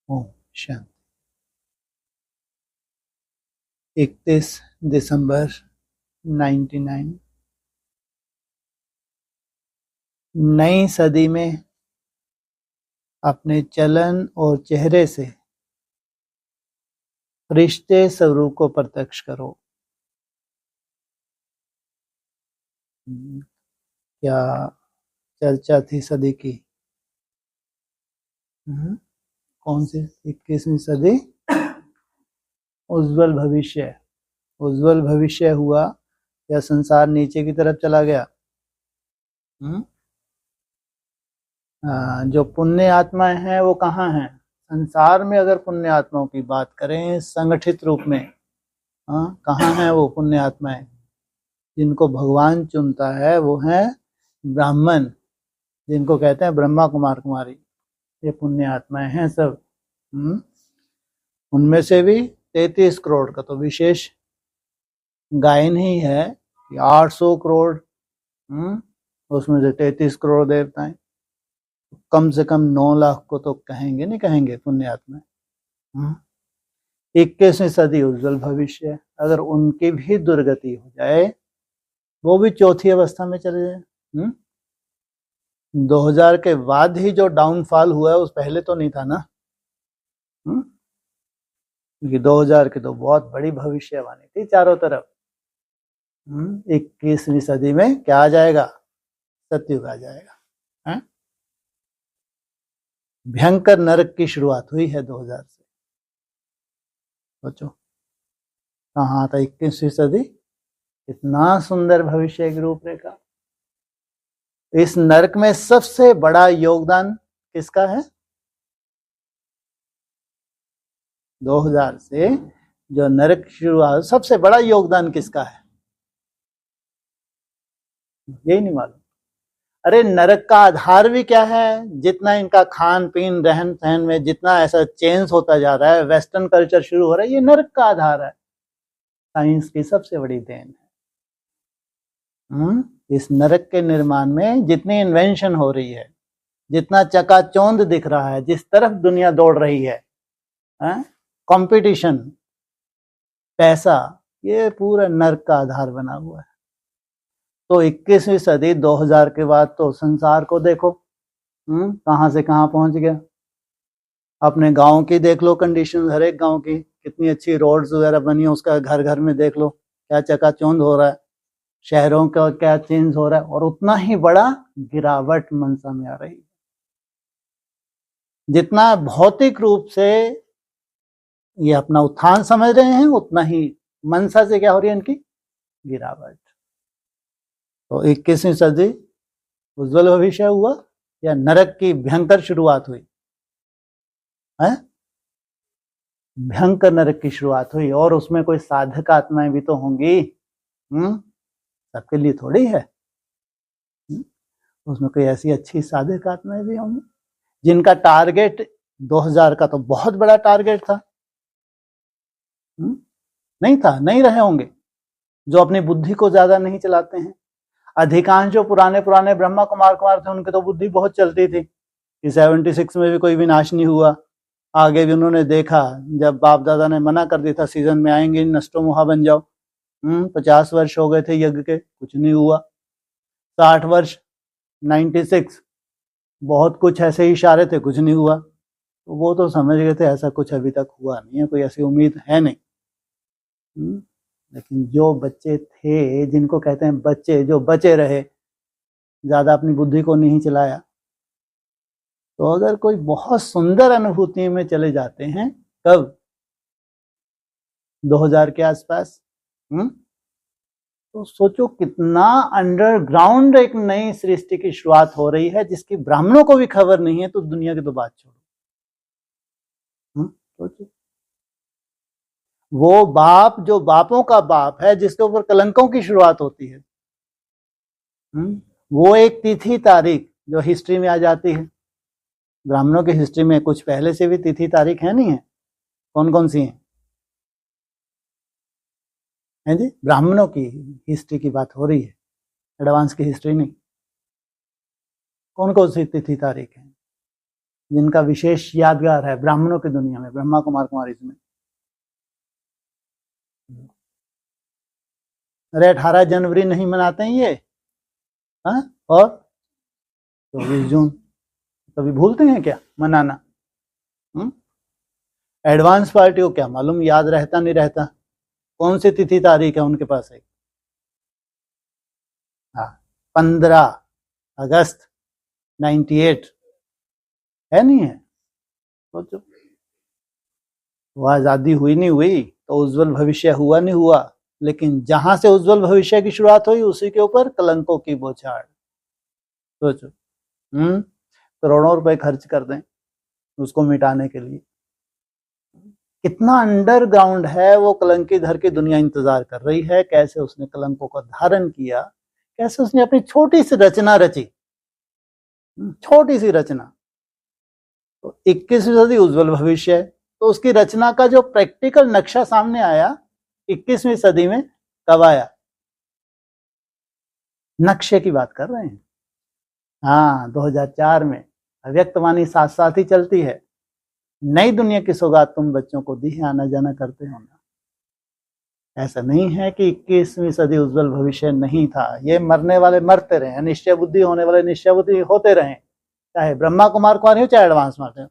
ओम शांति। 31 दिसंबर 99। नई सदी में अपने चलन और चेहरे से रिश्ते स्वरूप को प्रत्यक्ष करो। क्या चर्चा थी सदी की? कौन सी? 21वीं सदी। उज्जवल भविष्य। उज्जवल भविष्य हुआ या संसार नीचे की तरफ चला गया? जो पुण्य आत्माएं हैं वो कहाँ हैं? संसार में अगर पुण्य आत्माओं की बात करें संगठित रूप में, कहाँ हैं वो पुण्य आत्माएं? जिनको भगवान चुनता है वो हैं ब्राह्मण, जिनको कहते हैं ब्रह्मा कुमार कुमारी। ये पुण्य आत्माएं हैं सब। उनमें से भी 33 करोड़ का तो विशेष गायन ही है कि 800 करोड़, उसमें से 33 करोड़ देवताएं, कम से कम 9 लाख को तो कहेंगे नहीं कहेंगे पुण्य आत्मा। 21वीं सदी उज्जवल भविष्य। अगर उनकी भी दुर्गति हो जाए, वो भी चौथी अवस्था में चले जाए। 2000 के बाद ही जो डाउनफॉल हुआ है उस पहले तो नहीं था ना। क्योंकि 2000 की तो बहुत बड़ी भविष्यवाणी थी चारों तरफ। 21वीं सदी में क्या आ जाएगा? सतयुग आ जाएगा। भयंकर नरक की शुरुआत हुई है 2000 से। सोचो कहाँ था 21वीं सदी। इतना सुंदर भविष्य की रूपरेखा। इस नरक में सबसे बड़ा योगदान किसका है? 2000 से जो नरक शुरुआत, सबसे बड़ा योगदान किसका है? यही नहीं मालूम। अरे नरक का आधार भी क्या है? जितना इनका खान पीन रहन सहन में जितना ऐसा चेंज होता जा रहा है, वेस्टर्न कल्चर शुरू हो रहा है, ये नरक का आधार है। साइंस की सबसे बड़ी देन है। इस नरक के निर्माण में जितनी इन्वेंशन हो रही है, जितना चकाचौंध दिख रहा है, जिस तरफ दुनिया दौड़ रही है, कंपटीशन, पैसा, ये पूरा नरक का आधार बना हुआ है। तो 21वीं सदी 2000 के बाद तो संसार को देखो, कहां से कहां पहुंच गया। अपने गांव की देख लो कंडीशन, हर एक गांव की कितनी अच्छी रोड्स वगैरह बनी है, उसका घर घर में देख लो क्या चकाचौंध हो रहा है। शहरों का क्या चेंज हो रहा है, और उतना ही बड़ा गिरावट मनसा में आ रही है। जितना भौतिक रूप से ये अपना उत्थान समझ रहे हैं, उतना ही मनसा से क्या हो रही है इनकी गिरावट। तो 21वीं सदी उज्जवल भविष्य हुआ या नरक की भयंकर शुरुआत हुई? है भयंकर नरक की शुरुआत हुई। और उसमें कोई साधक आत्माएं भी तो होंगी, सबके लिए थोड़ी है। उसमें कोई ऐसी अच्छी साधक आत्माएं भी होंगी जिनका टारगेट 2000 का तो बहुत बड़ा टारगेट था। नहीं था, नहीं रहे होंगे, जो अपनी बुद्धि को ज्यादा नहीं चलाते हैं। अधिकांश जो पुराने पुराने ब्रह्मा कुमार कुमार थे, उनकी तो बुद्धि बहुत चलती थी कि 76 में भी कोई विनाश नहीं हुआ। आगे भी उन्होंने देखा, जब बाप दादा ने मना कर दिया था सीजन में आएंगे नष्टो मोहा बन जाओ। 50 वर्ष हो गए थे यज्ञ के, कुछ नहीं हुआ। 60 वर्ष 96, बहुत कुछ ऐसे इशारे थे, कुछ नहीं हुआ। तो वो तो समझ गए थे ऐसा कुछ अभी तक हुआ नहीं है, कोई ऐसी उम्मीद है नहीं। लेकिन जो बच्चे थे, जिनको कहते हैं बच्चे, जो बचे रहे, ज्यादा अपनी बुद्धि को नहीं चलाया, तो अगर कोई बहुत सुंदर अनुभूति में चले जाते हैं, कब? 2000 के आसपास। तो सोचो कितना अंडरग्राउंड एक नई सृष्टि की शुरुआत हो रही है, जिसकी ब्राह्मणों को भी खबर नहीं है, तो दुनिया की तो बात छोड़ो। सोचो वो बाप जो बापों का बाप है, जिसके ऊपर कलंकों की शुरुआत होती है, वो एक तिथि तारीख जो हिस्ट्री में आ जाती है। ब्राह्मणों की हिस्ट्री में कुछ पहले से भी तिथि तारीख है नहीं है? कौन कौन सी हैं जी? ब्राह्मणों की हिस्ट्री की बात हो रही है, एडवांस की हिस्ट्री नहीं। कौन कौन सी तिथि तारीख है? जिनका विशेष यादगार है ब्राह्मणों की दुनिया में, ब्रह्मा कुमार कुमारीज में। अरे 18 जनवरी नहीं मनाते हैं ये, हाँ? और 24 जून कभी भूलते हैं क्या मनाना? एडवांस पार्टी को क्या मालूम याद रहता नहीं रहता, कौन सी तिथि तारीख है उनके पास है? हाँ, 15 अगस्त 98 है, नहीं है? सोचो, वो आजादी हुई नहीं हुई तो उज्जवल भविष्य हुआ नहीं हुआ, लेकिन जहां से उज्जवल भविष्य की शुरुआत हुई उसी के ऊपर कलंकों की बौछार। सोचो, करोड़ों रुपए खर्च कर दें उसको मिटाने के लिए। कितना अंडरग्राउंड है वो कलंकी धर की दुनिया इंतजार कर रही है, कैसे उसने कलंकों को धारण किया, कैसे उसने अपनी छोटी सी रचना रची, छोटी सी रचना। तो 21वीं सदी उज्जवल भविष्य है, तो उसकी रचना का जो प्रैक्टिकल नक्शा सामने आया 21वीं सदी में कब आया? नक्शे की बात कर रहे हैं। हाँ, 2004 में। अव्यक्तवाणी साथ साथ ही चलती है। नई दुनिया की सौगात तुम बच्चों को दी है, आना जाना करते हो ना। ऐसा नहीं है कि 21वीं सदी उज्जवल भविष्य नहीं था। ये मरने वाले मरते रहे, निश्चय बुद्धि होने वाले निश्चय बुद्धि होते रहे, चाहे ब्रह्मा कुमार कुमारी हो चाहे एडवांस मरते हो।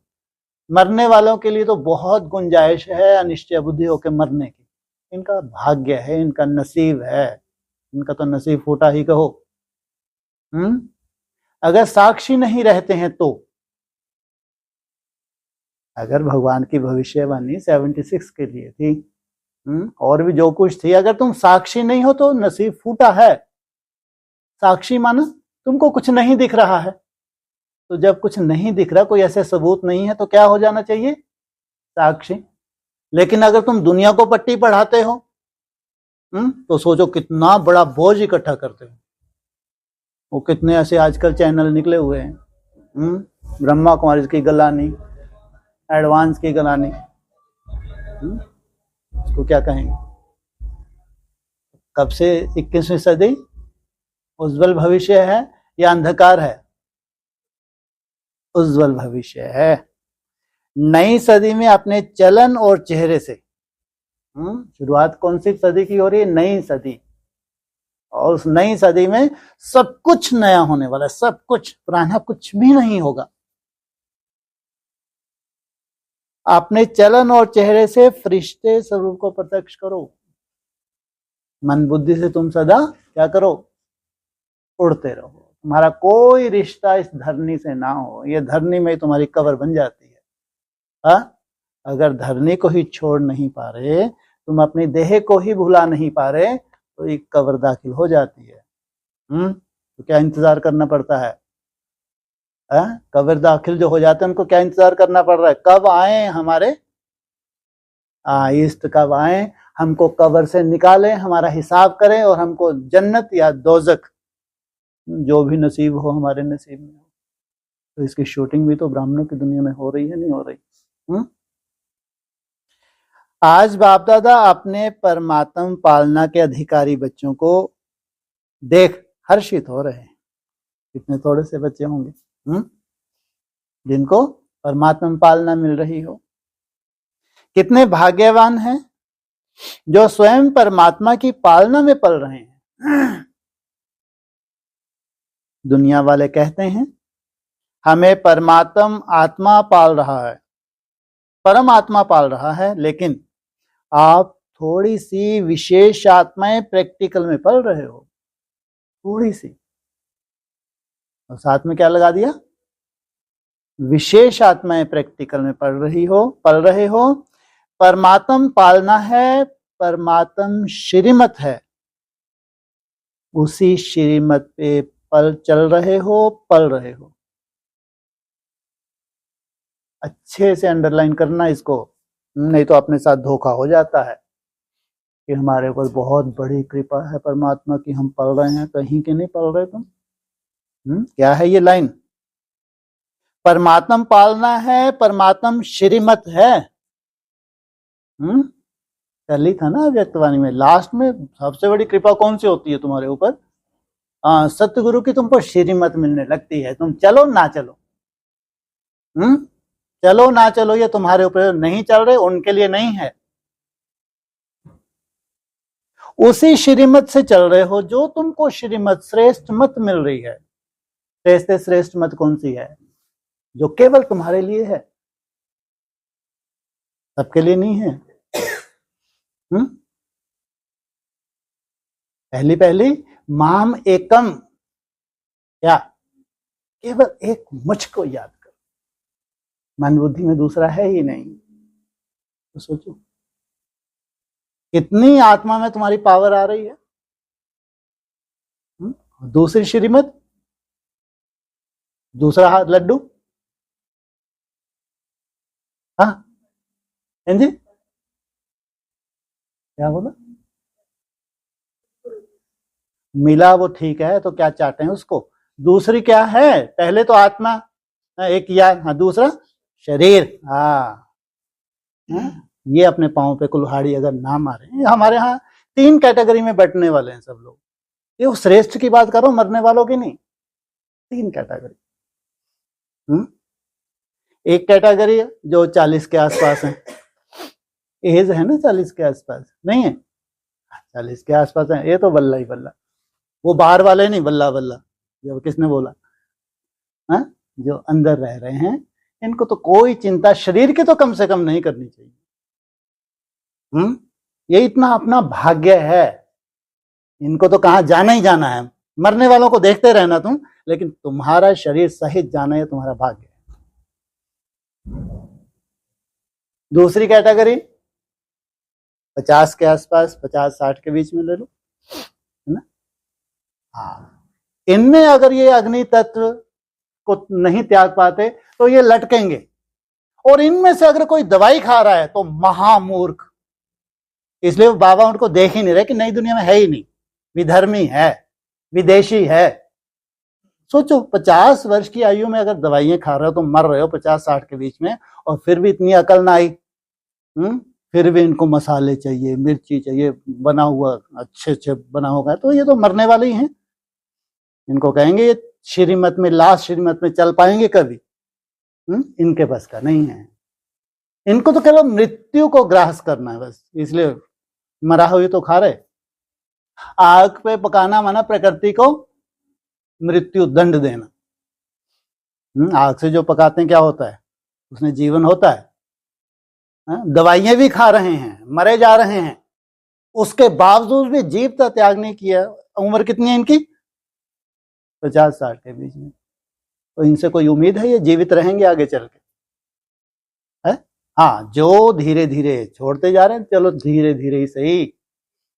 मरने वालों के लिए तो बहुत गुंजाइश है अनिश्चय बुद्धि होकर मरने की। इनका भाग्य है, इनका नसीब है, इनका तो नसीब फूटा ही कहो। अगर साक्षी नहीं रहते हैं तो, अगर भगवान की भविष्यवाणी 76 के लिए थी, और भी जो कुछ थी, अगर तुम साक्षी नहीं हो तो नसीब फूटा है। साक्षी माना तुमको कुछ नहीं दिख रहा है, तो जब कुछ नहीं दिख रहा, कोई ऐसे सबूत नहीं है, तो क्या हो जाना चाहिए? साक्षी। लेकिन अगर तुम दुनिया को पट्टी पढ़ाते हो, तो सोचो कितना बड़ा बोझ इकट्ठा करते हो। वो कितने ऐसे आजकल चैनल निकले हुए हैं, ब्रह्मा कुमारी की गलानी, एडवांस की गलानी, उसको क्या कहेंगे? कब से 21वीं सदी उज्जवल भविष्य है या अंधकार है? उज्जवल भविष्य है। नई सदी में अपने चलन और चेहरे से, शुरुआत कौन सी सदी की हो रही है? नई सदी। और उस नई सदी में सब कुछ नया होने वाला है, सब कुछ, पुराना कुछ भी नहीं होगा। अपने चलन और चेहरे से फरिश्ते स्वरूप को प्रत्यक्ष करो। मन बुद्धि से तुम सदा क्या करो? उड़ते रहो। तुम्हारा कोई रिश्ता इस धरनी से ना हो, ये धरनी में तुम्हारी कब्र बन जाती है। अगर धरनी को ही छोड़ नहीं पा रहे, तुम अपनी देह को ही भुला नहीं पा रहे, तो एक कब्र दाखिल हो जाती है। तो क्या इंतजार करना पड़ता है? कब्र दाखिल जो हो जाते हैं उनको क्या इंतजार करना पड़ रहा है? कब आए हमारे इष्ट, कब आए, हमको कब्र से निकाले, हमारा हिसाब करें और हमको जन्नत या दोजख, जो भी नसीब हो हमारे नसीब में हो। तो इसकी शूटिंग भी तो ब्राह्मणों की दुनिया में हो रही है, नहीं हो रही? आज बाप दादा अपने परमात्म पालना के अधिकारी बच्चों को देख हर्षित हो रहे हैं। कितने थोड़े से बच्चे होंगे जिनको परमात्मा पालना मिल रही हो। कितने भाग्यवान हैं जो स्वयं परमात्मा की पालना में पल रहे हैं। दुनिया वाले कहते हैं हमें परमात्मा आत्मा पाल रहा है, परमात्मा पाल रहा है, लेकिन आप थोड़ी सी विशेष आत्माएं प्रैक्टिकल में पल रहे हो, थोड़ी सी। और साथ में क्या लगा दिया? विशेष आत्माएं प्रैक्टिकल में पल रहे हो। परमात्म पालना है, परमात्म श्रीमत है, उसी श्रीमत पे चल रहे हो। अच्छे से अंडरलाइन करना इसको, नहीं तो अपने साथ धोखा हो जाता है कि हमारे ऊपर बहुत बड़ी कृपा है परमात्मा की, हम पल रहे हैं, कहीं के नहीं पल रहे तुम। क्या है ये लाइन? परमात्म पालना है, परमात्म श्रीमत है। कल ही था ना व्यक्तवाणी में, लास्ट में सबसे बड़ी कृपा कौन सी होती है तुम्हारे ऊपर? सतगुरु की तुमको श्रीमत मिलने लगती है, तुम चलो ना चलो। चलो ना चलो ये तुम्हारे ऊपर, नहीं चल रहे उनके लिए नहीं है, उसी श्रीमत से चल रहे हो जो तुमको श्रीमत श्रेष्ठ मत मिल रही है। श्रेष्ठ मत कौन सी है? जो केवल तुम्हारे लिए है, सबके लिए नहीं है। पहली माम एकम, क्या? केवल एक मुझको याद कर, मन बुद्धि में दूसरा है ही नहीं। तो सोचो कितनी आत्मा में तुम्हारी पावर आ रही है। दूसरी श्रीमत, दूसरा हाथ लड्डू। हाँ जी, क्या बोला? मिला वो ठीक है, तो क्या चाहते हैं उसको? दूसरी क्या है? पहले तो आत्मा एक याद, हाँ दूसरा शरीर। हाँ ये अपने पांव पे कुल्हाड़ी अगर ना मारे, हमारे यहाँ 3 कैटेगरी में बैठने वाले हैं सब लोग। ये वो श्रेष्ठ की बात करो, मरने वालों की नहीं। 3 कैटेगरी। एक कैटेगरी जो 40 के आसपास है, एज है ना 40 के आसपास, नहीं है 40 के आसपास है, ये तो बल्ला ही बल्ला। वो बाहर वाले नहीं, बल्ला बल्ला, जब किसने बोला? हाँ, जो अंदर रह रहे हैं, इनको तो कोई चिंता शरीर की तो कम से कम नहीं करनी चाहिए। ये इतना अपना भाग्य है, इनको तो कहाँ जाना ही जाना है। मरने वालों को देखते रहना तुम, लेकिन तुम्हारा शरीर सहित जाना है तुम्हारा भाग्य है। दूसरी कैटेगरी 50 के आसपास, 50-60 के बीच में ले लो, है ना? हाँ, इनमें अगर ये अग्नि तत्व को नहीं त्याग पाते तो ये लटकेंगे। और इनमें से अगर कोई दवाई खा रहा है तो महामूर्ख। इसलिए बाबा उनको देख ही नहीं रहे कि नई दुनिया में है ही नहीं, विधर्मी है, विदेशी है। सोचो 50 वर्ष की आयु में अगर दवाइयां खा रहे हो तो मर रहे हो 50-60 के बीच में, और फिर भी इतनी अकल ना आई। फिर भी इनको मसाले चाहिए, मिर्ची चाहिए, बना हुआ अच्छे बना होगा, तो ये तो मरने वाले ही हैं। इनको कहेंगे ये श्रीमत में, लास्ट श्रीमत में चल पाएंगे कभी? इनके बस का नहीं है। इनको तो केवल मृत्यु को ग्रास करना है बस, इसलिए मरा हुई तो खा रहे। आग पे पकाना माना प्रकृति को मृत्यु दंड देना। आग से जो पकाते हैं क्या होता है? उसमें जीवन होता है। दवाइयां भी खा रहे हैं, मरे जा रहे हैं, उसके बावजूद भी जीव का त्याग नहीं किया। उम्र कितनी है इनकी? 50-60 के बीच में। तो इनसे कोई उम्मीद है ये जीवित रहेंगे आगे चल के? है? हाँ, जो धीरे धीरे छोड़ते जा रहे हैं, चलो धीरे धीरे ही सही।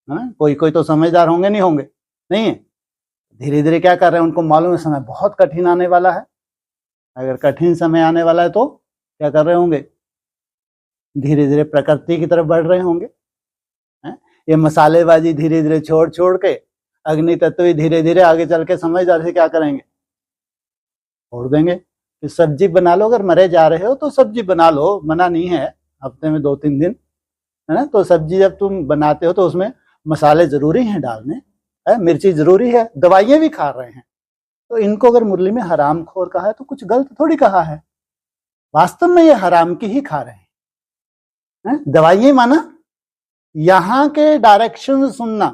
कोई कोई तो समझदार होंगे, नहीं होंगे? नहीं है, धीरे धीरे क्या कर रहे हैं, उनको मालूम है समय बहुत कठिन आने वाला है। अगर कठिन समय आने वाला है तो क्या कर रहे होंगे? धीरे धीरे प्रकृति की तरफ बढ़ रहे होंगे। ये मसालेबाजी धीरे धीरे छोड़ छोड़ के अग्नि तत्व धीरे धीरे आगे चल के समझदार से क्या करेंगे? छोड़ देंगे। तो सब्जी बना लो, अगर मरे जा रहे हो तो सब्जी बना लो, मना नहीं है, हफ्ते में 2-3 दिन, है ना? तो सब्जी जब तुम बनाते हो तो उसमें मसाले जरूरी हैं डालने, मिर्ची जरूरी है, दवाइयां भी खा रहे हैं। तो इनको अगर मुरली में हरामखोर कहा है तो कुछ गलत थोड़ी कहा है, वास्तव में ये हराम की ही खा रहे हैं। दवाइयां माना यहाँ के डायरेक्शन सुनना,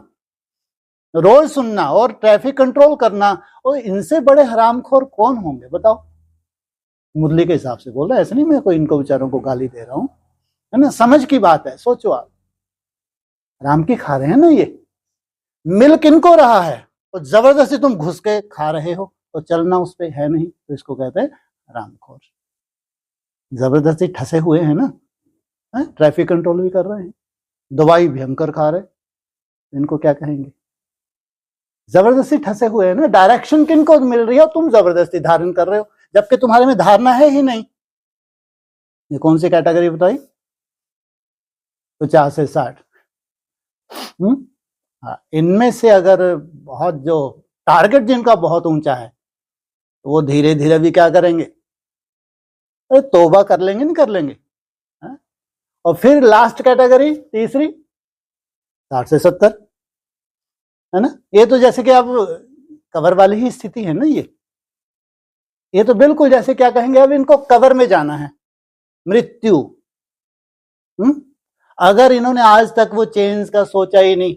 रोज सुनना और ट्रैफिक कंट्रोल करना, और इनसे बड़े हरामखोर कौन होंगे बताओ? मुरली के हिसाब से बोल रहा है, ऐसा नहीं मैं कोई इनको बेचारों को गाली दे रहा हूं, है ना? समझ की बात है। सोचो आप, हराम की खा रहे हैं ना, ये मिल किनको रहा है, तो जबरदस्ती तुम घुस के खा रहे हो, तो चलना उस पर है नहीं, तो इसको कहते हैं हरामखोर। जबरदस्ती ठसे हुए हैं ना, ट्रैफिक कंट्रोल भी कर रहे हैं, दवाई भयंकर खा रहे, इनको क्या कहेंगे? जबरदस्ती ठसे हुए हैं ना। डायरेक्शन किनको मिल रही है, तुम जबरदस्ती धारण कर रहे हो, जबकि तुम्हारे में धारणा है ही नहीं। ये कौन सी कैटेगरी बताई? 50 से 60। इनमें से अगर बहुत जो टारगेट जिनका बहुत ऊंचा है, तो वो धीरे धीरे भी क्या करेंगे? अरे तौबा कर लेंगे, नहीं कर लेंगे? और फिर लास्ट कैटेगरी तीसरी 60 से 70, है ना? ये तो जैसे कि अब कबर वाली ही स्थिति है ना। ये ये तो बिल्कुल जैसे क्या कहेंगे, अब इनको कबर में जाना है, मृत्यु। अगर इन्होंने आज तक वो चेंज का सोचा ही नहीं,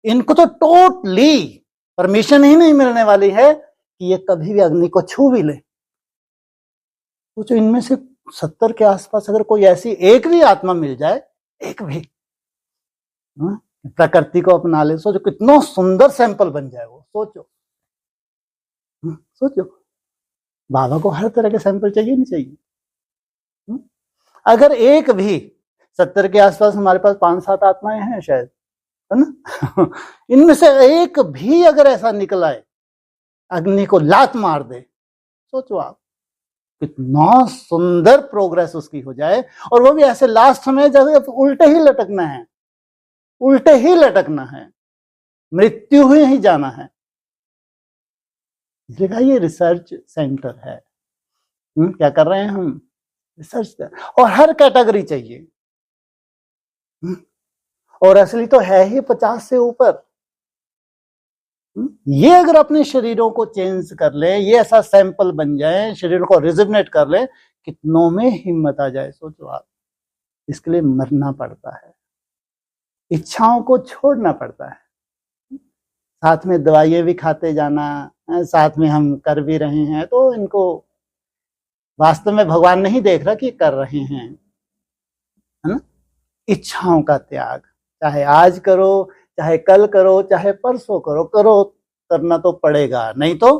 इनको तो टोटली परमिशन ही नहीं मिलने वाली है कि ये कभी भी अग्नि को छू भी ले। तो इनमें से 70 के आसपास अगर कोई ऐसी एक भी आत्मा मिल जाए, एक भी प्रकृति को अपना ले, सोचो कितना सुंदर सैंपल बन जाए वो। सोचो बाबा को हर तरह के सैंपल चाहिए नहीं चाहिए। अगर एक भी 70 के आसपास हमारे पास 5-7 आत्माएं हैं शायद, है ना, इनमें से एक भी अगर ऐसा निकल आए अग्नि को लात मार दे, सोचो आप कितना सुंदर प्रोग्रेस उसकी हो जाए। और वो भी ऐसे लास्ट में जब उल्टे ही लटकना है, उल्टे ही लटकना है, मृत्यु ही जाना है। इसलिए ये रिसर्च सेंटर है। क्या कर रहे हैं हम? रिसर्च कर, और हर कैटेगरी चाहिए। और असली तो है ही 50 से ऊपर। ये अगर अपने शरीरों को चेंज कर ले, ये ऐसा सैंपल बन जाए, शरीर को रिजोनेट कर ले, कितनों में हिम्मत आ जाए। सोचो आप, इसके लिए मरना पड़ता है, इच्छाओं को छोड़ना पड़ता है, साथ में दवाइयां भी खाते जाना, साथ में हम कर भी रहे हैं, तो इनको वास्तव में भगवान नहीं देख रहा कि कर रहे हैं, है ना। इच्छाओं का त्याग, चाहे आज करो, चाहे कल करो, चाहे परसों करो, करना तो पड़ेगा, नहीं तो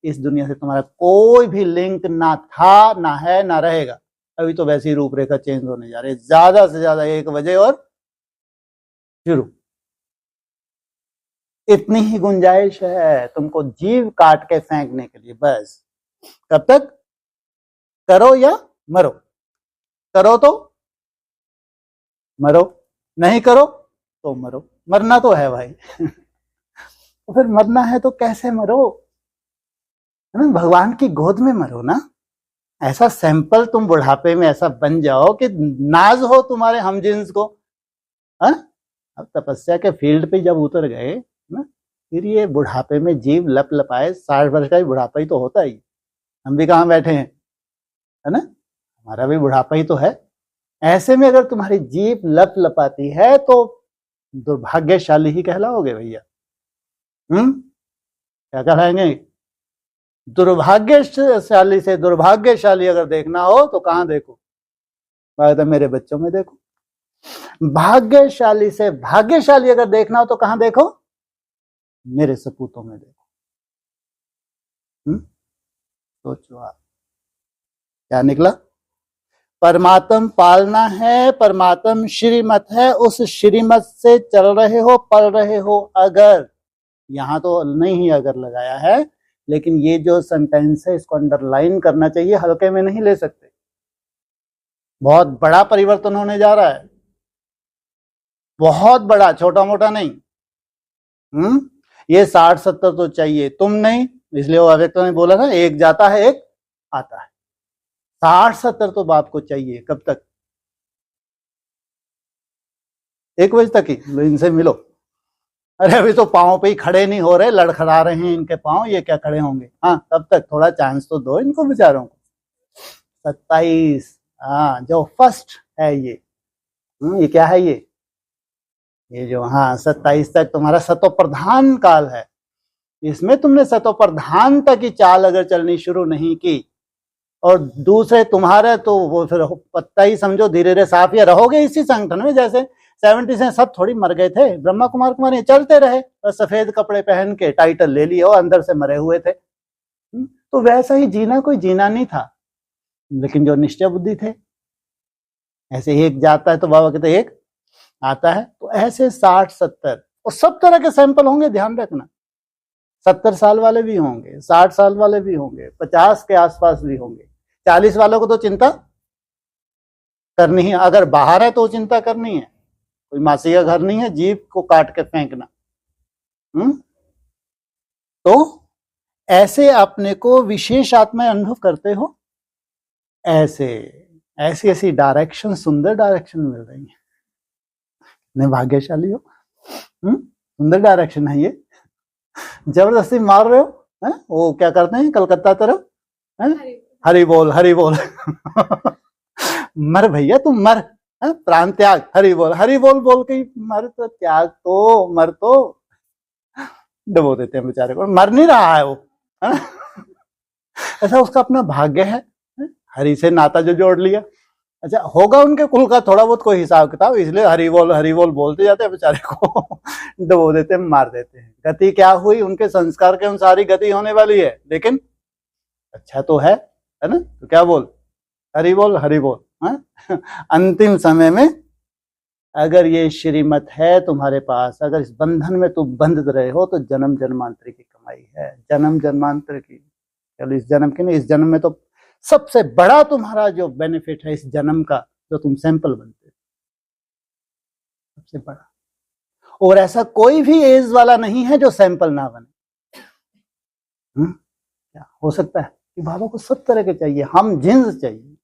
इस दुनिया से तुम्हारा कोई भी लिंक ना था, ना है, ना रहेगा। अभी तो वैसी रूपरेखा चेंज होने जा रही है, ज्यादा से ज्यादा 1 बजे और शुरू। इतनी ही गुंजाइश है तुमको जीव काट के फेंकने के लिए, बस। कब तक? करो या मरो। करो तो मरो, नहीं करो तो मरो। मरना तो है भाई। तो फिर मरना है तो कैसे मरो? है ना, भगवान की गोद में मरो ना। ऐसा सैंपल तुम बुढ़ापे में ऐसा बन जाओ कि नाज हो तुम्हारे हमजिन्स को। अब तपस्या के फील्ड पे जब उतर गए ना, फिर ये बुढ़ापे में जीव लप लपाए। 60 वर्ष का ही बुढ़ापा ही तो होता ही। हम भी कहाँ बैठे हैं, है ना, हमारा भी बुढ़ापा ही तो है। ऐसे में अगर तुम्हारी जीभ लप लपाती है तो दुर्भाग्यशाली ही कहलाओगे भैया। क्या कहलाएंगे? दुर्भाग्यशाली से दुर्भाग्यशाली अगर देखना हो तो कहाँ देखो? तो मेरे बच्चों में देखो। भाग्यशाली से भाग्यशाली अगर देखना हो तो कहाँ देखो? मेरे सपूतों में देखो। सोचो आप, क्या निकला? परमात्म पालना है, परमात्म श्रीमत है, उस श्रीमत से चल रहे हो, पल रहे हो। अगर, यहां तो नहीं ही अगर लगाया है, लेकिन ये जो सेंटेंस है इसको अंडरलाइन करना चाहिए, हल्के में नहीं ले सकते। बहुत बड़ा परिवर्तन होने जा रहा है, बहुत बड़ा, छोटा मोटा नहीं। ये 60-70 तो चाहिए, तुम नहीं, इसलिए वो अव्यक्त ने बोला था एक जाता है एक आता है। 60-70 तो बाप को चाहिए। कब तक? 1 बजे तक ही इनसे मिलो। अरे अभी तो पाँव पे ही खड़े नहीं हो रहे, लड़खड़ा रहे हैं इनके पाँव, ये क्या खड़े होंगे? हाँ, तब तक थोड़ा चांस तो दो इनको बेचारों को। 27, हाँ, जो फर्स्ट है ये क्या है? ये जो, हाँ, 27 तक तुम्हारा सतोप्रधान काल है। इसमें तुमने सतोप्रधान तक की चाल अगर चलनी शुरू नहीं की, और दूसरे तुम्हारे तो वो फिर पत्ता ही समझो, धीरे धीरे साफ या रहोगे इसी संगठन में। जैसे 70 से सब थोड़ी मर गए थे, ब्रह्मा कुमार कुमारी चलते रहे, और सफेद कपड़े पहन के टाइटल ले लिए और अंदर से मरे हुए थे। तो वैसा ही जीना कोई जीना नहीं था, लेकिन जो निश्चय बुद्धि थे, ऐसे एक जाता है तो बाबा कहते एक आता है। तो ऐसे 60-70 और सब तरह के सैंपल होंगे, ध्यान रखना। 70 साल वाले भी होंगे, 60 साल वाले भी होंगे, 50 के आसपास भी होंगे। 40 वालों को तो चिंता करनी है, अगर बाहर है तो चिंता करनी है। कोई मासी का घर नहीं है जीभ को काट के फेंकना। तो ऐसे अपने को विशेष आत्मा अनुभव करते हो। ऐसे ऐसी डायरेक्शन, सुंदर डायरेक्शन मिल रही है। नहीं, भाग्यशाली हो। सुंदर डायरेक्शन है ये। जबरदस्ती मार रहे हो, है? वो क्या करते हैं कलकत्ता तरफ, है? हरि बोल हरि बोल। मर भैया तुम मर, है? प्राण त्याग, हरि बोल बोल के मर, तो त्याग तो मर तो डबो देते हैं बेचारे को, मर नहीं रहा है वो, है ना? ऐसा उसका अपना भाग्य है, हरि से नाता जो जोड़ लिया। अच्छा, होगा उनके कुल का थोड़ा बहुत कोई हिसाब किताब, इसलिए हरि बोल बोलते जाते हैं बेचारे को, डबो देते हैं, मार देते हैं। गति क्या हुई, उनके संस्कार के अनुसार ही गति होने वाली है, लेकिन अच्छा तो है ना? तो क्या बोल, हरि बोल है? अंतिम समय में अगर ये श्रीमत है तुम्हारे पास, अगर इस बंधन में तुम बंध रहे हो, तो जन्म जन्मांतर की कमाई है, जन्म जन्मांतर की। चलो इस जन्म की नहीं, इस जन्म में तो सबसे बड़ा तुम्हारा जो बेनिफिट है इस जन्म का, जो तुम सैंपल बनते हो, सबसे बड़ा। और ऐसा कोई भी एज वाला नहीं है जो सैंपल ना बने। क्या हो सकता है कि बाबा को 70 के चाहिए, हम जिन्स चाहिए।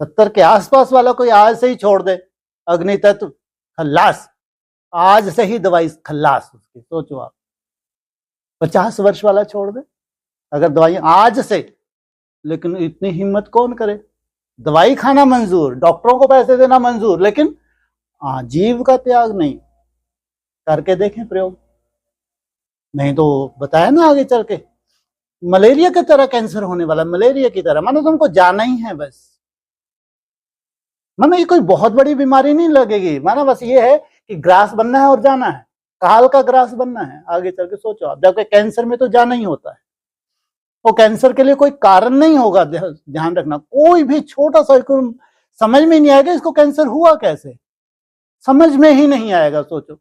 70 के आसपास वाला कोई आज से ही छोड़ दे, अग्नि तत्व खल्लास, आज से ही दवाई खल्लास उसकी। सोचो आप, 50 वर्ष वाला छोड़ दे अगर दवाई आज से, लेकिन इतनी हिम्मत कौन करे? दवाई खाना मंजूर, डॉक्टरों को पैसे देना मंजूर, लेकिन जीव का त्याग नहीं। करके देखें प्रयोग, नहीं तो बताया ना आगे चल के मलेरिया की तरह कैंसर होने वाला, मलेरिया की तरह। मानो तुमको जाना ही है बस, मानो ये कोई बहुत बड़ी बीमारी नहीं लगेगी, मानो बस ये है कि ग्रास बनना है और जाना है, काल का ग्रास बनना है। आगे चल के सोचो आप, जबकि कैंसर में तो जाना ही होता है, वो कैंसर के लिए कोई कारण नहीं होगा। ध्यान रखना, कोई भी छोटा सा समझ में नहीं आएगा इसको कैंसर हुआ कैसे, समझ में ही नहीं आएगा। सोचो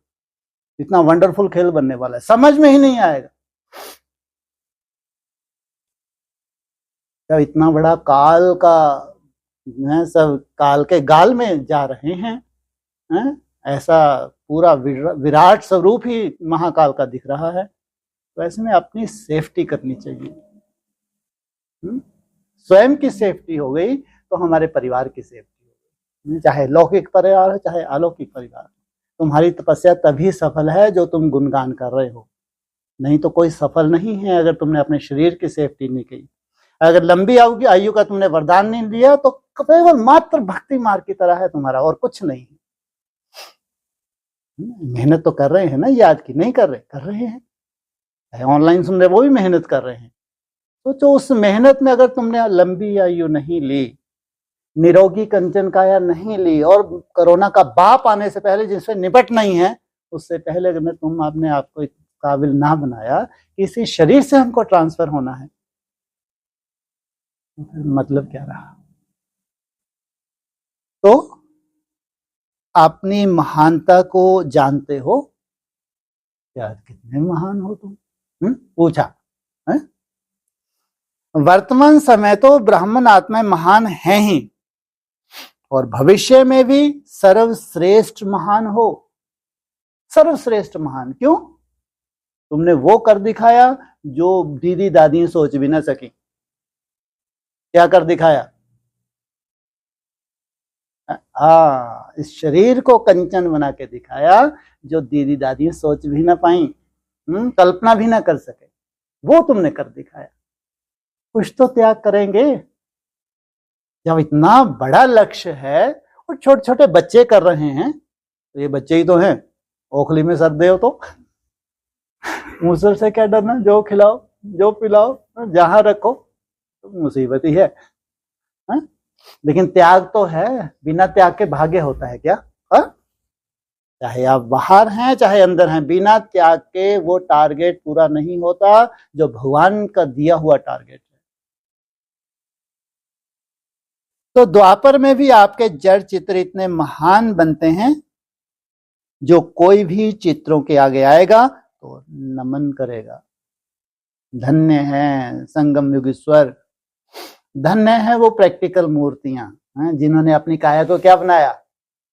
इतना वंडरफुल खेल बनने वाला है, समझ में ही नहीं आएगा। जब इतना बड़ा काल का सब काल के गाल में जा रहे हैं, ऐसा पूरा विराट स्वरूप ही महाकाल का दिख रहा है, तो ऐसे में अपनी सेफ्टी करनी चाहिए। स्वयं की सेफ्टी हो गई तो हमारे परिवार की सेफ्टी हो गई, चाहे लौकिक परिवार है चाहे अलौकिक परिवार। तुम्हारी तपस्या तभी सफल है जो तुम गुणगान कर रहे हो, नहीं तो कोई सफल नहीं है अगर तुमने अपने शरीर की सेफ्टी नहीं की। अगर लंबी आयु का तुमने वरदान नहीं लिया तो केवल मात्र भक्ति मार्ग की तरह है तुम्हारा, और कुछ नहीं। मेहनत तो कर रहे हैं ना, याद की नहीं कर रहे हैं। ऑनलाइन सुन रहे वो भी मेहनत कर रहे हैं। तो उस मेहनत में अगर तुमने लंबी आयु नहीं ली, निरोगी कंचन काया नहीं ली, और कोरोना का बाप आने से पहले जिससे निपट नहीं है, उससे पहले अगर तुम अपने आप को काबिल ना बनाया कि इसी शरीर से हमको ट्रांसफर होना है, मतलब क्या रहा? तो अपनी महानता को जानते हो क्या? कितने महान हो तुम? पूछा है? वर्तमान समय तो ब्राह्मण आत्मा महान है ही, और भविष्य में भी सर्वश्रेष्ठ महान हो। सर्वश्रेष्ठ महान क्यों? तुमने वो कर दिखाया जो दीदी दादी सोच भी ना सकी। क्या कर दिखाया? इस शरीर को कंचन बना के दिखाया जो दीदी दादी सोच भी ना पाई, कल्पना भी ना कर सके, वो तुमने कर दिखाया। कुछ तो त्याग करेंगे। जब इतना बड़ा लक्ष्य है और छोटे छोटे बच्चे कर रहे हैं, तो ये बच्चे ही तो हैं, ओखली में सर दे तो मुसर से क्या डरना, जो खिलाओ जो पिलाओ जहां रखो, तो मुसीबत ही है। लेकिन त्याग तो है, बिना त्याग के भाग्य होता है क्या? चाहे आप बाहर हैं चाहे अंदर हैं, बिना त्याग के वो टारगेट पूरा नहीं होता जो भगवान का दिया हुआ टारगेट है। तो द्वापर में भी आपके जड़ चित्र इतने महान बनते हैं, जो कोई भी चित्रों के आगे आएगा तो नमन करेगा। धन्य है संगम युगीश्वर, धन्य है वो प्रैक्टिकल मूर्तियां जिन्होंने अपनी काया को क्या बनाया?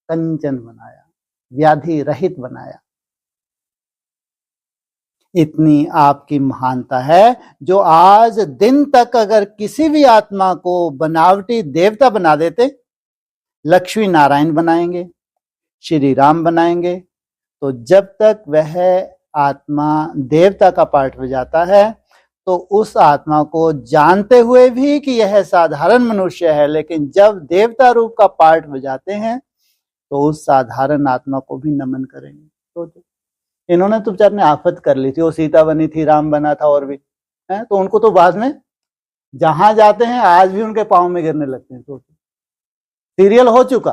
कंचन बनाया, व्याधि रहित बनाया। इतनी आपकी महानता है जो आज दिन तक अगर किसी भी आत्मा को बनावटी देवता बना देते, लक्ष्मी नारायण बनाएंगे, श्री राम बनाएंगे, तो जब तक वह आत्मा देवता का पार्ट हो जाता है, तो उस आत्मा को जानते हुए भी कि यह साधारण मनुष्य है, लेकिन जब देवता रूप का पार्ट बजाते हैं तो उस साधारण आत्मा को भी नमन करेंगे। तो इन्होंने तो बेचारे आफत कर ली थी, वो सीता बनी थी, राम बना था और भी है, तो उनको तो बाद में जहां जाते हैं आज भी उनके पांव में गिरने लगते हैं। तो सीरियल हो चुका।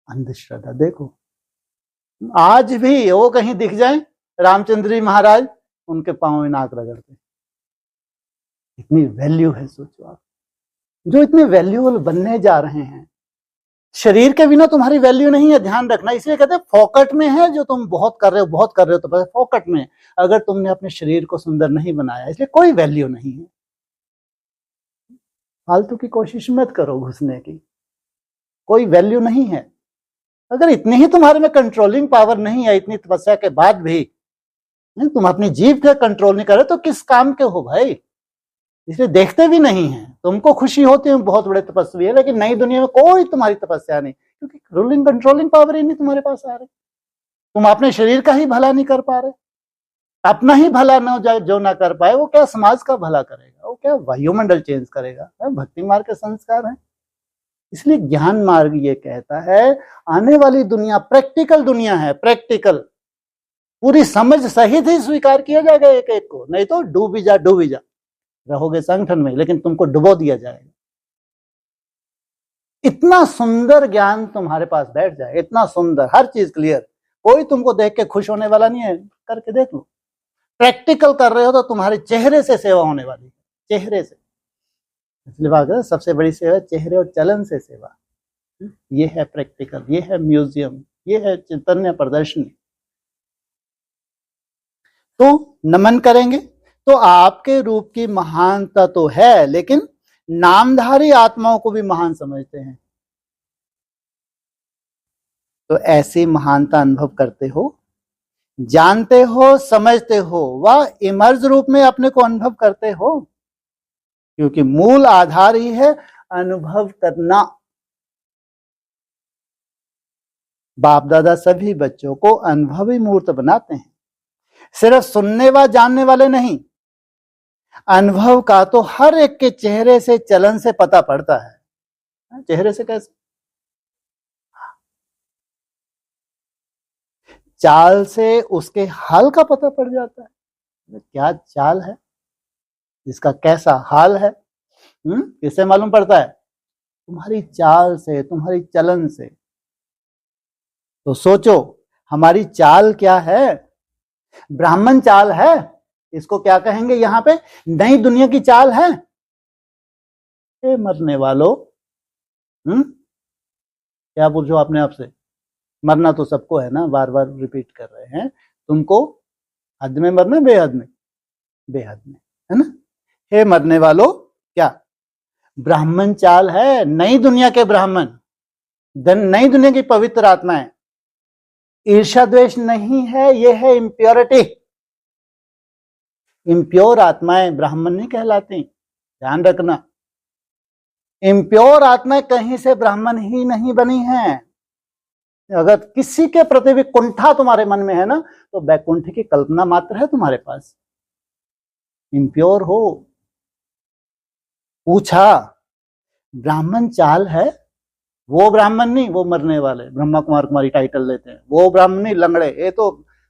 अंधश्रद्धा देखो, आज भी वो कहीं दिख जाए रामचंद्र जी महाराज, उनके पांव में नाक रगड़ते। इतनी वैल्यू है, सोचो आप, जो इतने वैल्यूएबल बनने जा रहे हैं। शरीर के बिना तुम्हारी वैल्यू नहीं है, ध्यान रखना। इसलिए कहते हैं फोकट में है जो तुम बहुत कर रहे हो, बहुत कर रहे हो, तो बस फोकट में। अगर तुमने अपने शरीर को सुंदर नहीं बनाया, इसलिए कोई वैल्यू नहीं है। फालतू की कोशिश मत करो घुसने की, कोई वैल्यू नहीं है। अगर इतनी ही तुम्हारे में कंट्रोलिंग पावर नहीं है, इतनी तपस्या के बाद भी तुम अपनी जीभ का कंट्रोल नहीं कर रहे, तो किस काम के हो भाई? इसलिए देखते भी नहीं है। तुमको खुशी होती है बहुत बड़े तपस्वी है, लेकिन नई दुनिया में कोई तुम्हारी तपस्या नहीं, क्योंकि रूलिंग कंट्रोलिंग पावर ही नहीं तुम्हारे पास आ रही। तुम अपने शरीर का ही भला नहीं कर पा रहे, अपना ही भला न जो ना कर पाए, वो क्या समाज का भला करेगा, वो क्या वायुमंडल चेंज करेगा? भक्ति मार्ग के संस्कार हैं। इसलिए ज्ञान मार्ग ये कहता है आने वाली दुनिया प्रैक्टिकल दुनिया है, प्रैक्टिकल, पूरी समझ सहित ही स्वीकार किया जाएगा एक एक को, नहीं तो डूबी जा रहोगे संगठन में, लेकिन तुमको डुबो दिया जाएगा। इतना सुंदर ज्ञान तुम्हारे पास बैठ जाए, इतना सुंदर, हर चीज क्लियर, कोई तुमको देख के खुश होने वाला नहीं है। करके देख लो, प्रैक्टिकल कर रहे हो तो तुम्हारे चेहरे से सेवा होने वाली है, चेहरे से। इसलिए बात है, सबसे बड़ी सेवा चेहरे और चलन से सेवा। ये है प्रैक्टिकल, ये है म्यूजियम, ये है चैतन्य प्रदर्शनी। तो नमन करेंगे तो आपके रूप की महानता तो है, लेकिन नामधारी आत्माओं को भी महान समझते हैं। तो ऐसी महानता अनुभव करते हो, जानते हो, समझते हो, वह इमर्ज रूप में अपने को अनुभव करते हो, क्योंकि मूल आधार ही है अनुभव करना। बाप दादा सभी बच्चों को अनुभवी मूर्त बनाते हैं, सिर्फ सुनने व जानने वाले नहीं। अनुभव का तो हर एक के चेहरे से, चलन से पता पड़ता है। चेहरे से कैसे? चाल से उसके हाल का पता पड़ जाता है, क्या चाल है, इसका कैसा हाल है। किससे मालूम पड़ता है? तुम्हारी चाल से, तुम्हारी चलन से। तो सोचो हमारी चाल क्या है? ब्राह्मण चाल है, इसको क्या कहेंगे यहाँ पे? नई दुनिया की चाल है। ए मरने वालों, क्या पूछो अपने आप से? मरना तो सबको है ना, बार बार रिपीट कर रहे हैं। तुमको हद में मरना, बेहद में? बेहद में, है ना? हे मरने वालों, क्या ब्राह्मण चाल है? नई दुनिया के ब्राह्मण, नई दुनिया की पवित्र आत्माएं। ईर्ष्या द्वेष नहीं है, ये है इम्प्योरिटी। इम्प्योर आत्माएं ब्राह्मण नहीं कहलाती, ध्यान रखना। इम्प्योर आत्माएं कहीं से ब्राह्मण ही नहीं बनी हैं। अगर किसी के प्रति भी कुंठा तुम्हारे मन में है ना, तो बैकुंठ की कल्पना मात्र है तुम्हारे पास। इम्प्योर हो। पूछा ब्राह्मण चाल है? वो ब्राह्मण नहीं, वो मरने वाले ब्रह्मा कुमार कुमारी टाइटल लेते हैं, वो ब्राह्मण नहीं, लंगड़े। ये तो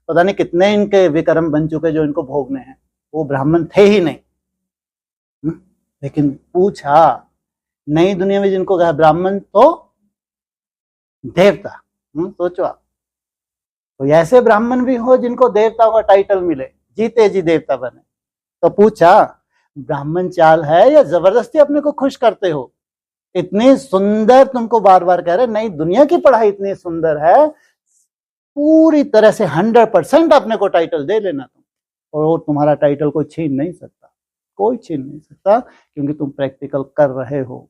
पता नहीं कितने इनके विक्रम बन चुके जो इनको भोगने हैं, वो ब्राह्मण थे ही नहीं। लेकिन पूछा नई दुनिया में जिनको कहा ब्राह्मण, तो देवता। सोचो आप, तो ऐसे ब्राह्मण भी हो जिनको देवता का टाइटल मिले, जीते जी देवता बने। तो पूछा ब्राह्मण चाल है या जबरदस्ती अपने को खुश करते हो? इतनी सुंदर, तुमको बार बार कह रहे, नई दुनिया की पढ़ाई इतनी सुंदर है, पूरी तरह से 100% अपने को टाइटल दे लेना तुम, और तुम्हारा टाइटल कोई छीन नहीं सकता, कोई छीन नहीं सकता, क्योंकि तुम प्रैक्टिकल कर रहे हो।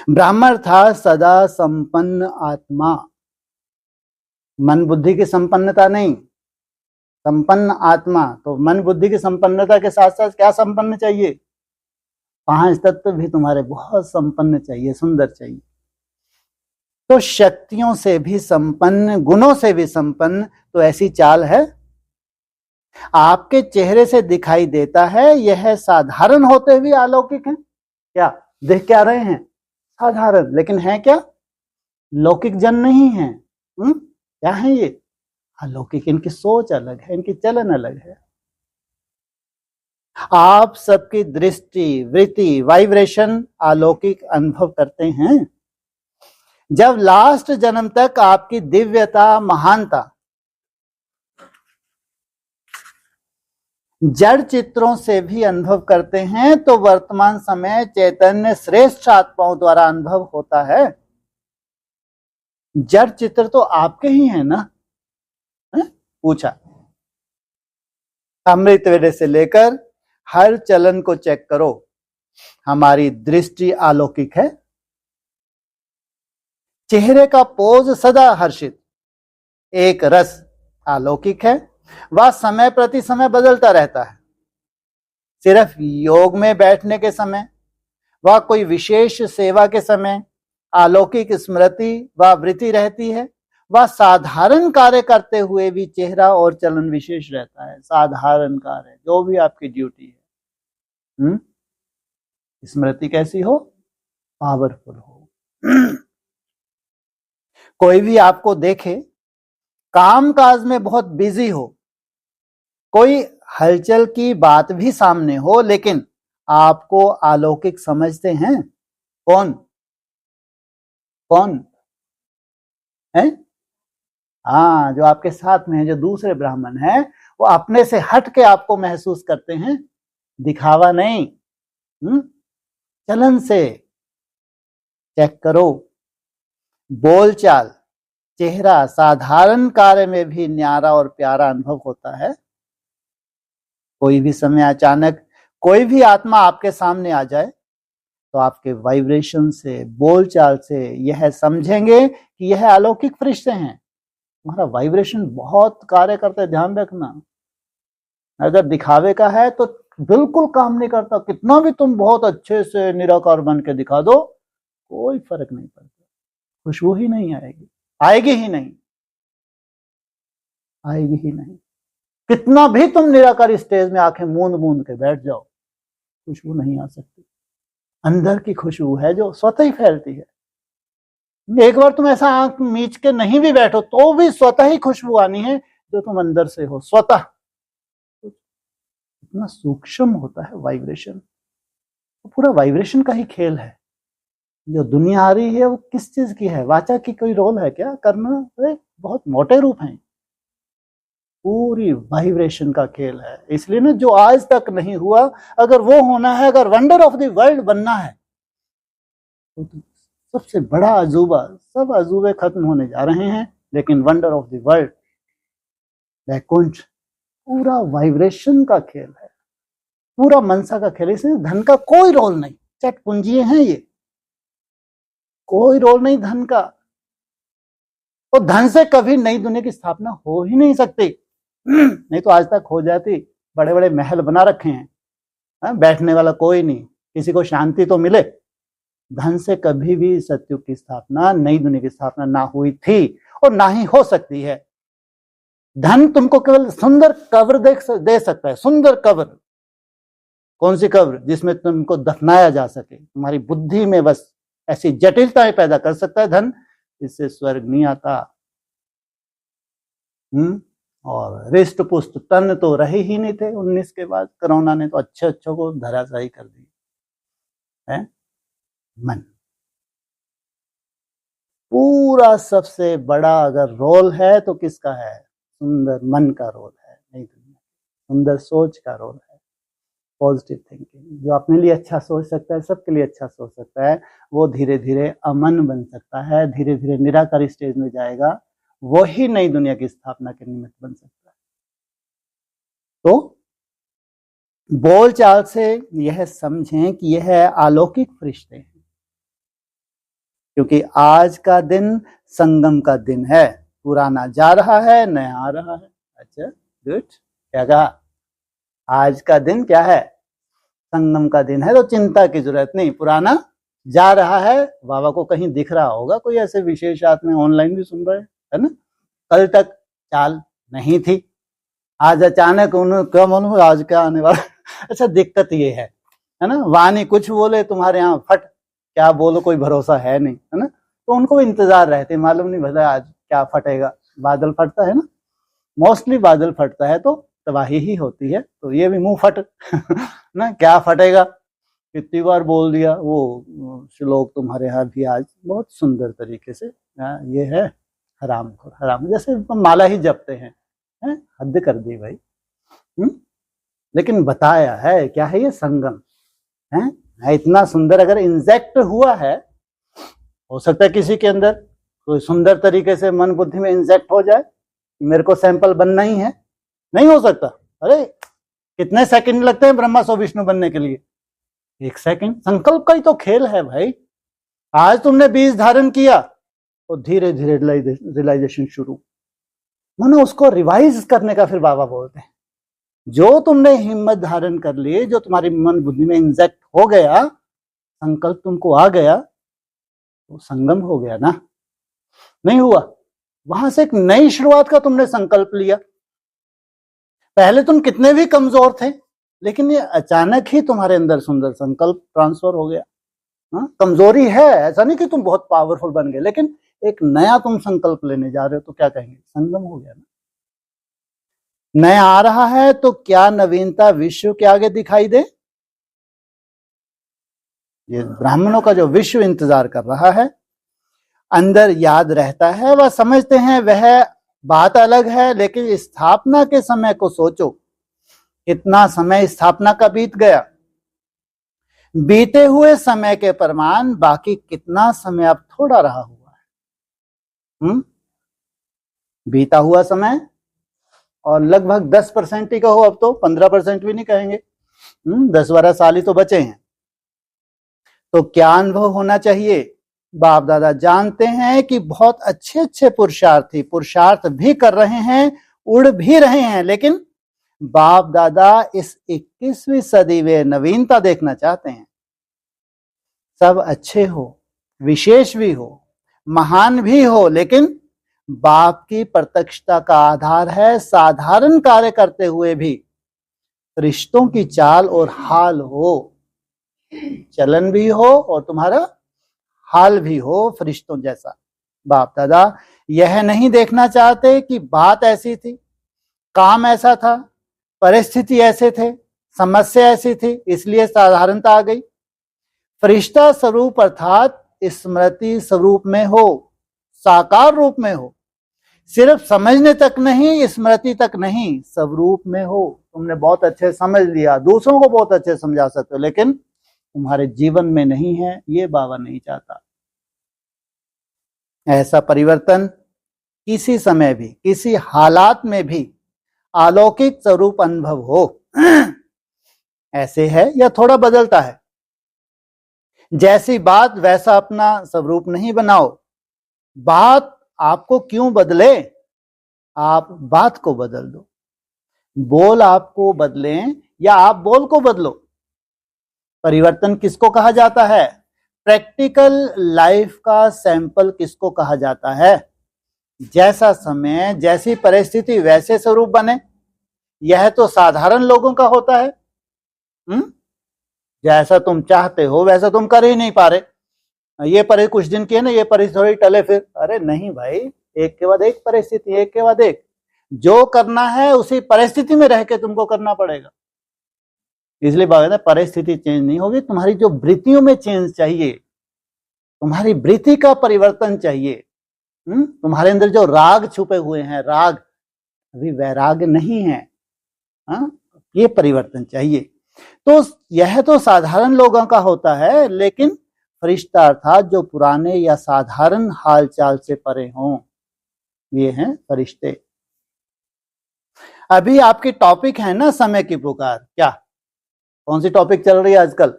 ब्राह्मण था सदा संपन्न आत्मा, मन बुद्धि की संपन्नता नहीं, संपन्न आत्मा। तो मन बुद्धि की संपन्नता के साथ साथ क्या संपन्न चाहिए? 5 तत्व भी तुम्हारे बहुत संपन्न चाहिए, सुंदर चाहिए। तो शक्तियों से भी संपन्न, गुणों से भी संपन्न, तो ऐसी चाल है? आपके चेहरे से दिखाई देता है यह साधारण होते हुए अलौकिक है। क्या देख क्या रहे हैं? साधारण, लेकिन है क्या? लौकिक जन नहीं है। क्या है ये? अलौकिक। इनकी सोच अलग है, इनकी चलन अलग है। आप सबकी दृष्टि, वृत्ति, वाइब्रेशन अलौकिक अनुभव करते हैं। जब लास्ट जन्म तक आपकी दिव्यता, महानता जड़ चित्रों से भी अनुभव करते हैं, तो वर्तमान समय चैतन्य श्रेष्ठ आत्माओं द्वारा अनुभव होता है। जड़ चित्र तो आपके ही हैं ना? पूछा। अमृत वेले से लेकर हर चलन को चेक करो, हमारी दृष्टि अलौकिक है। चेहरे का पोज सदा हर्षित, एक रस अलौकिक है। वह समय प्रति समय बदलता रहता है। सिर्फ योग में बैठने के समय व कोई विशेष सेवा के समय अलौकिक स्मृति व वृत्ति रहती है। वह साधारण कार्य करते हुए भी चेहरा और चलन विशेष रहता है। साधारण कार्य, जो भी आपकी ड्यूटी है, स्मृति कैसी हो? पावरफुल हो। कोई भी आपको देखे काम काज में बहुत बिजी हो, कोई हलचल की बात भी सामने हो, लेकिन आपको अलौकिक समझते हैं। कौन कौन है? हाँ, जो आपके साथ में है, जो दूसरे ब्राह्मण है, वो अपने से हट के आपको महसूस करते हैं। दिखावा नहीं, चलन से चेक करो। बोलचाल, चेहरा, साधारण कार्य में भी न्यारा और प्यारा अनुभव होता है। कोई भी समय अचानक कोई भी आत्मा आपके सामने आ जाए तो आपके वाइब्रेशन से, बोलचाल से यह समझेंगे कि यह अलौकिक फरिश्ते हैं। तुम्हारा वाइब्रेशन बहुत कार्य करता है, ध्यान रखना। अगर दिखावे का है तो बिल्कुल काम नहीं करता। कितना भी तुम बहुत अच्छे से निराकार बन के दिखा दो, कोई फर्क नहीं पड़ता। खुशबू ही नहीं आएगी, आएगी ही नहीं, आएगी ही नहीं। कितना भी तुम निराकार स्टेज में आंखें मूंद मूंद के बैठ जाओ, खुशबू नहीं आ सकती। अंदर की खुशबू है जो स्वतः ही फैलती है। एक बार तुम ऐसा आंख मीच के नहीं भी बैठो तो भी स्वतः ही खुशबू आनी है, जो तुम अंदर से हो, स्वतः। इतना सूक्ष्म होता है वाइब्रेशन। तो पूरा वाइब्रेशन का ही खेल है। जो दुनिया आ रही है वो किस चीज की है? वाचा की कोई रोल है क्या करना? बहुत मोटे रूप हैं। पूरी वाइब्रेशन का खेल है। इसलिए ना, जो आज तक नहीं हुआ, अगर वो होना है, अगर वंडर ऑफ द वर्ल्ड बनना है, तो सबसे बड़ा अजूबा, सब अजूबे खत्म होने जा रहे हैं, लेकिन wonder of the world, Vaikunth, पूरा वाइब्रेशन का खेल है, पूरा मनसा का खेल। इसमें धन का कोई रोल नहीं। चट पूंजी हैं ये, कोई रोल नहीं धन का। तो धन से कभी नई दुनिया की स्थापना हो ही नहीं सकती। नहीं तो आज तक हो जाती। बड़े बड़े महल बना रखे हैं, बैठने वाला कोई नहीं, किसी को शांति तो मिले। धन से कभी भी सत्युग की स्थापना, नई दुनिया की स्थापना ना हुई थी और ना ही हो सकती है। धन तुमको केवल सुंदर कब्र दे सकता है। सुंदर कब्र, कौन सी कब्र? जिसमें तुमको दफनाया जा सके। तुम्हारी बुद्धि में बस ऐसी जटिलताएं पैदा कर सकता है धन, इससे स्वर्ग नहीं आता। और रिष्ट पुष्ट तन तो रहे ही नहीं थे 19 के बाद। कोरोना ने तो अच्छे अच्छों को धराशायी कर दी है। मन पूरा सबसे बड़ा अगर रोल है तो किसका है? सुंदर मन का रोल है। नहीं, सुंदर सोच का रोल है। पॉजिटिव थिंकिंग, जो अपने लिए अच्छा सोच सकता है, सबके लिए अच्छा सोच सकता है, वो धीरे धीरे अमन बन सकता है, धीरे धीरे निराकार स्टेज में जाएगा, वही नई दुनिया की स्थापना के निमित्त बन सकता है। तो बोलचाल से यह समझें कि यह अलौकिक फरिश्ते हैं, क्योंकि आज का दिन संगम का दिन है। पुराना जा रहा है, नया आ रहा है। अच्छा, गुड। क्या कहा? आज का दिन क्या है? संगम का दिन है। तो चिंता की जरूरत नहीं, पुराना जा रहा है। बाबा को कहीं दिख रहा होगा, कोई ऐसे विशेष आत्मा ऑनलाइन भी सुन रहे है ना? कल तक चाल नहीं थी, आज अचानक उन्हें क्या मालूम आज क्या आने वाला। अच्छा, दिक्कत ये है ना, वाणी कुछ बोले तुम्हारे यहाँ फट, क्या बोलो कोई भरोसा है नहीं, है ना। तो उनको इंतजार रहते, मालूम नहीं भला आज क्या फटेगा। बादल फटता है ना, मोस्टली बादल फटता है तो तबाही ही होती है। तो ये भी मुंह फट ना, क्या फटेगा, कितनी बार बोल दिया। वो श्लोक तुम्हारे यहाँ भी आज बहुत सुंदर तरीके से, ये है हराम खोर, हराम जैसे माला ही जपते हैं, हद कर दी भाई। लेकिन बताया है क्या है ये संगम है इतना सुंदर। अगर इंजेक्ट हुआ है, हो सकता है किसी के अंदर कोई सुंदर तरीके से मन बुद्धि में इंजेक्ट हो जाए, मेरे को सैंपल बनना ही है, नहीं हो सकता। अरे कितने सेकंड लगते हैं ब्रह्मा सो विष्णु बनने के लिए, 1 सेकंड। संकल्प का ही तो खेल है भाई। आज तुमने बीज धारण किया तो धीरे धीरे रियलाइजेशन शुरू, मानो उसको रिवाइज करने का फिर बाबा बोलते हैं। जो तुमने हिम्मत धारण कर ली, जो तुम्हारी मन बुद्धि में इंजेक्ट हो गया, संकल्प तुमको आ गया, तो संगम हो गया ना, नहीं हुआ। वहां से एक नई शुरुआत का तुमने संकल्प लिया। पहले तुम कितने भी कमजोर थे, लेकिन ये अचानक ही तुम्हारे अंदर सुंदर संकल्प ट्रांसफर हो गया। कमजोरी है, ऐसा नहीं कि तुम बहुत पावरफुल बन गए, लेकिन एक नया तुम संकल्प लेने जा रहे हो, तो क्या कहेंगे, संगम हो गया ना। नया आ रहा है तो क्या नवीनता विश्व के आगे दिखाई दे। ये ब्राह्मणों का जो विश्व इंतजार कर रहा है, अंदर याद रहता है, वह समझते हैं वह बात अलग है, लेकिन स्थापना के समय को सोचो, कितना समय स्थापना का बीत गया। बीते हुए समय के प्रमाण बाकी कितना समय अब थोड़ा रहा हुआ है। बीता हुआ समय और लगभग 10% ही कहो, अब तो 15% भी नहीं कहेंगे, 10-12 साल ही तो बचे हैं। तो क्या अनुभव होना चाहिए। बाप दादा जानते हैं कि बहुत अच्छे अच्छे पुरुषार्थी पुरुषार्थ भी कर रहे हैं, उड़ भी रहे हैं, लेकिन बाप दादा इस 21वीं सदी में नवीनता देखना चाहते हैं। सब अच्छे हो, विशेष भी हो, महान भी हो, लेकिन बाप की प्रत्यक्षता का आधार है साधारण कार्य करते हुए भी रिश्तों की चाल और हाल हो, चलन भी हो और तुम्हारा हाल भी हो फरिश्तों जैसा। बाप दादा यह नहीं देखना चाहते कि बात ऐसी थी, काम ऐसा था, परिस्थिति ऐसे थे, समस्या ऐसी थी, इसलिए साधारणता आ गई। फरिश्ता स्वरूप अर्थात स्मृति स्वरूप में हो, साकार रूप में हो, सिर्फ समझने तक नहीं, स्मृति तक नहीं, स्वरूप में हो। तुमने बहुत अच्छे समझ लिया, दूसरों को बहुत अच्छे समझा सकते हो, लेकिन तुम्हारे जीवन में नहीं है, ये बाबा नहीं चाहता। ऐसा परिवर्तन किसी समय भी, किसी हालात में भी अलौकिक स्वरूप अनुभव हो। ऐसे है या थोड़ा बदलता है, जैसी बात वैसा अपना स्वरूप नहीं बनाओ। बात आपको क्यों बदले, आप बात को बदल दो। बोल आपको बदलें या आप बोल को बदलो। परिवर्तन किसको कहा जाता है, प्रैक्टिकल लाइफ का सैंपल किसको कहा जाता है। जैसा समय, जैसी परिस्थिति वैसे स्वरूप बने, यह तो साधारण लोगों का होता है। जैसा तुम चाहते हो वैसा तुम कर ही नहीं पा रहे। ये परि कुछ दिन की है ना, ये परिस्थिति थोड़ी टले फिर, अरे नहीं भाई, एक के बाद एक परिस्थिति, एक के बाद एक, जो करना है उसी परिस्थिति में रह के तुमको करना पड़ेगा। इसलिए बाबा परिस्थिति चेंज नहीं होगी, तुम्हारी जो वृत्तियों में चेंज चाहिए, तुम्हारी वृत्ति का परिवर्तन चाहिए। तुम्हारे अंदर जो राग छुपे हुए हैं, राग अभी वैराग नहीं है, ये परिवर्तन चाहिए। तो यह तो साधारण लोगों का होता है, लेकिन फरिश्ता अर्थात जो पुराने या साधारण हालचाल से परे हों, ये हैं फरिश्ते। अभी आपकी टॉपिक है ना समय की पुकार, क्या कौन सी टॉपिक चल रही है आजकल।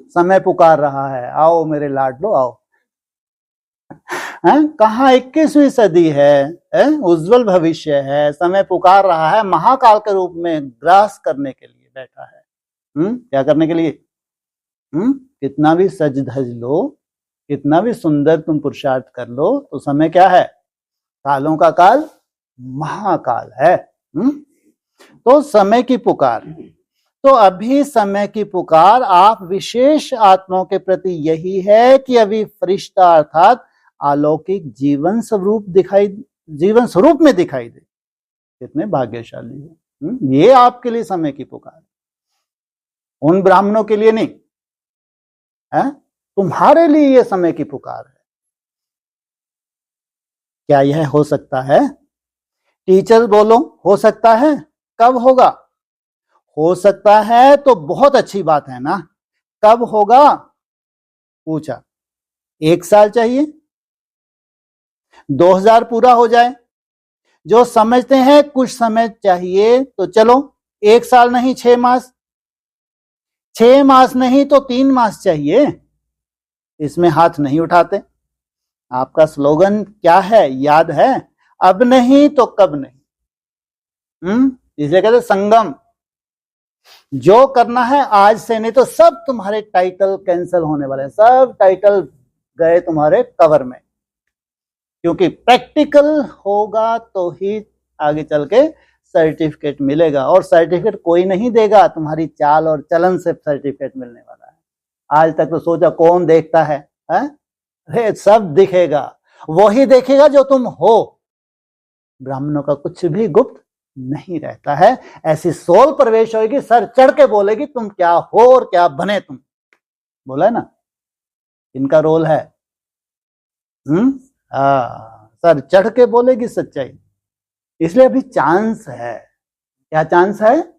समय पुकार रहा है, आओ मेरे लाडलो आओ। कहाँ 21वीं सदी है, उज्जवल भविष्य है, समय पुकार रहा है, महाकाल के रूप में ग्रास करने के लिए बैठा है। क्या करने के लिए, कितना भी सज धज लो, कितना भी सुंदर तुम पुरुषार्थ कर लो, तो समय क्या है, कालों का काल महाकाल है। तो समय की पुकार, तो अभी समय की पुकार आप विशेष आत्माओं के प्रति यही है कि अभी फरिश्ता अर्थात अलौकिक जीवन स्वरूप में दिखाई दे। कितने भाग्यशाली है। ये आपके लिए समय की पुकार, उन ब्राह्मणों के लिए नहीं है, तुम्हारे लिए ये समय की पुकार है। क्या यह हो सकता है? टीचर बोलो, हो सकता है? कब होगा? हो सकता है तो बहुत अच्छी बात है ना। कब होगा? पूछा। 1 साल चाहिए? 2000 पूरा हो जाए? जो समझते हैं कुछ समय चाहिए तो चलो 1 साल नहीं 6 मास, 6 मास नहीं तो 3 मास चाहिए, इसमें हाथ नहीं उठाते। आपका स्लोगन क्या है याद है? अब नहीं तो कब नहीं। इसलिए कहते संगम, जो करना है आज से, नहीं तो सब तुम्हारे टाइटल कैंसिल होने वाले हैं, सब टाइटल गए तुम्हारे कवर में। क्योंकि प्रैक्टिकल होगा तो ही आगे चल के सर्टिफिकेट मिलेगा, और सर्टिफिकेट कोई नहीं देगा, तुम्हारी चाल और चलन से सर्टिफिकेट मिलने वाला है। आज तक तो सोचा कौन देखता है? अरे सब दिखेगा, वही देखेगा जो तुम हो। ब्राह्मणों का कुछ भी गुप्त नहीं रहता है। ऐसी सोल प्रवेश होगी, सर चढ़ के बोलेगी तुम क्या हो और क्या बने तुम। बोला है ना, इनका रोल है। सर चढ़ के बोलेगी सच्चाई। इसलिए अभी चांस है। क्या चांस है?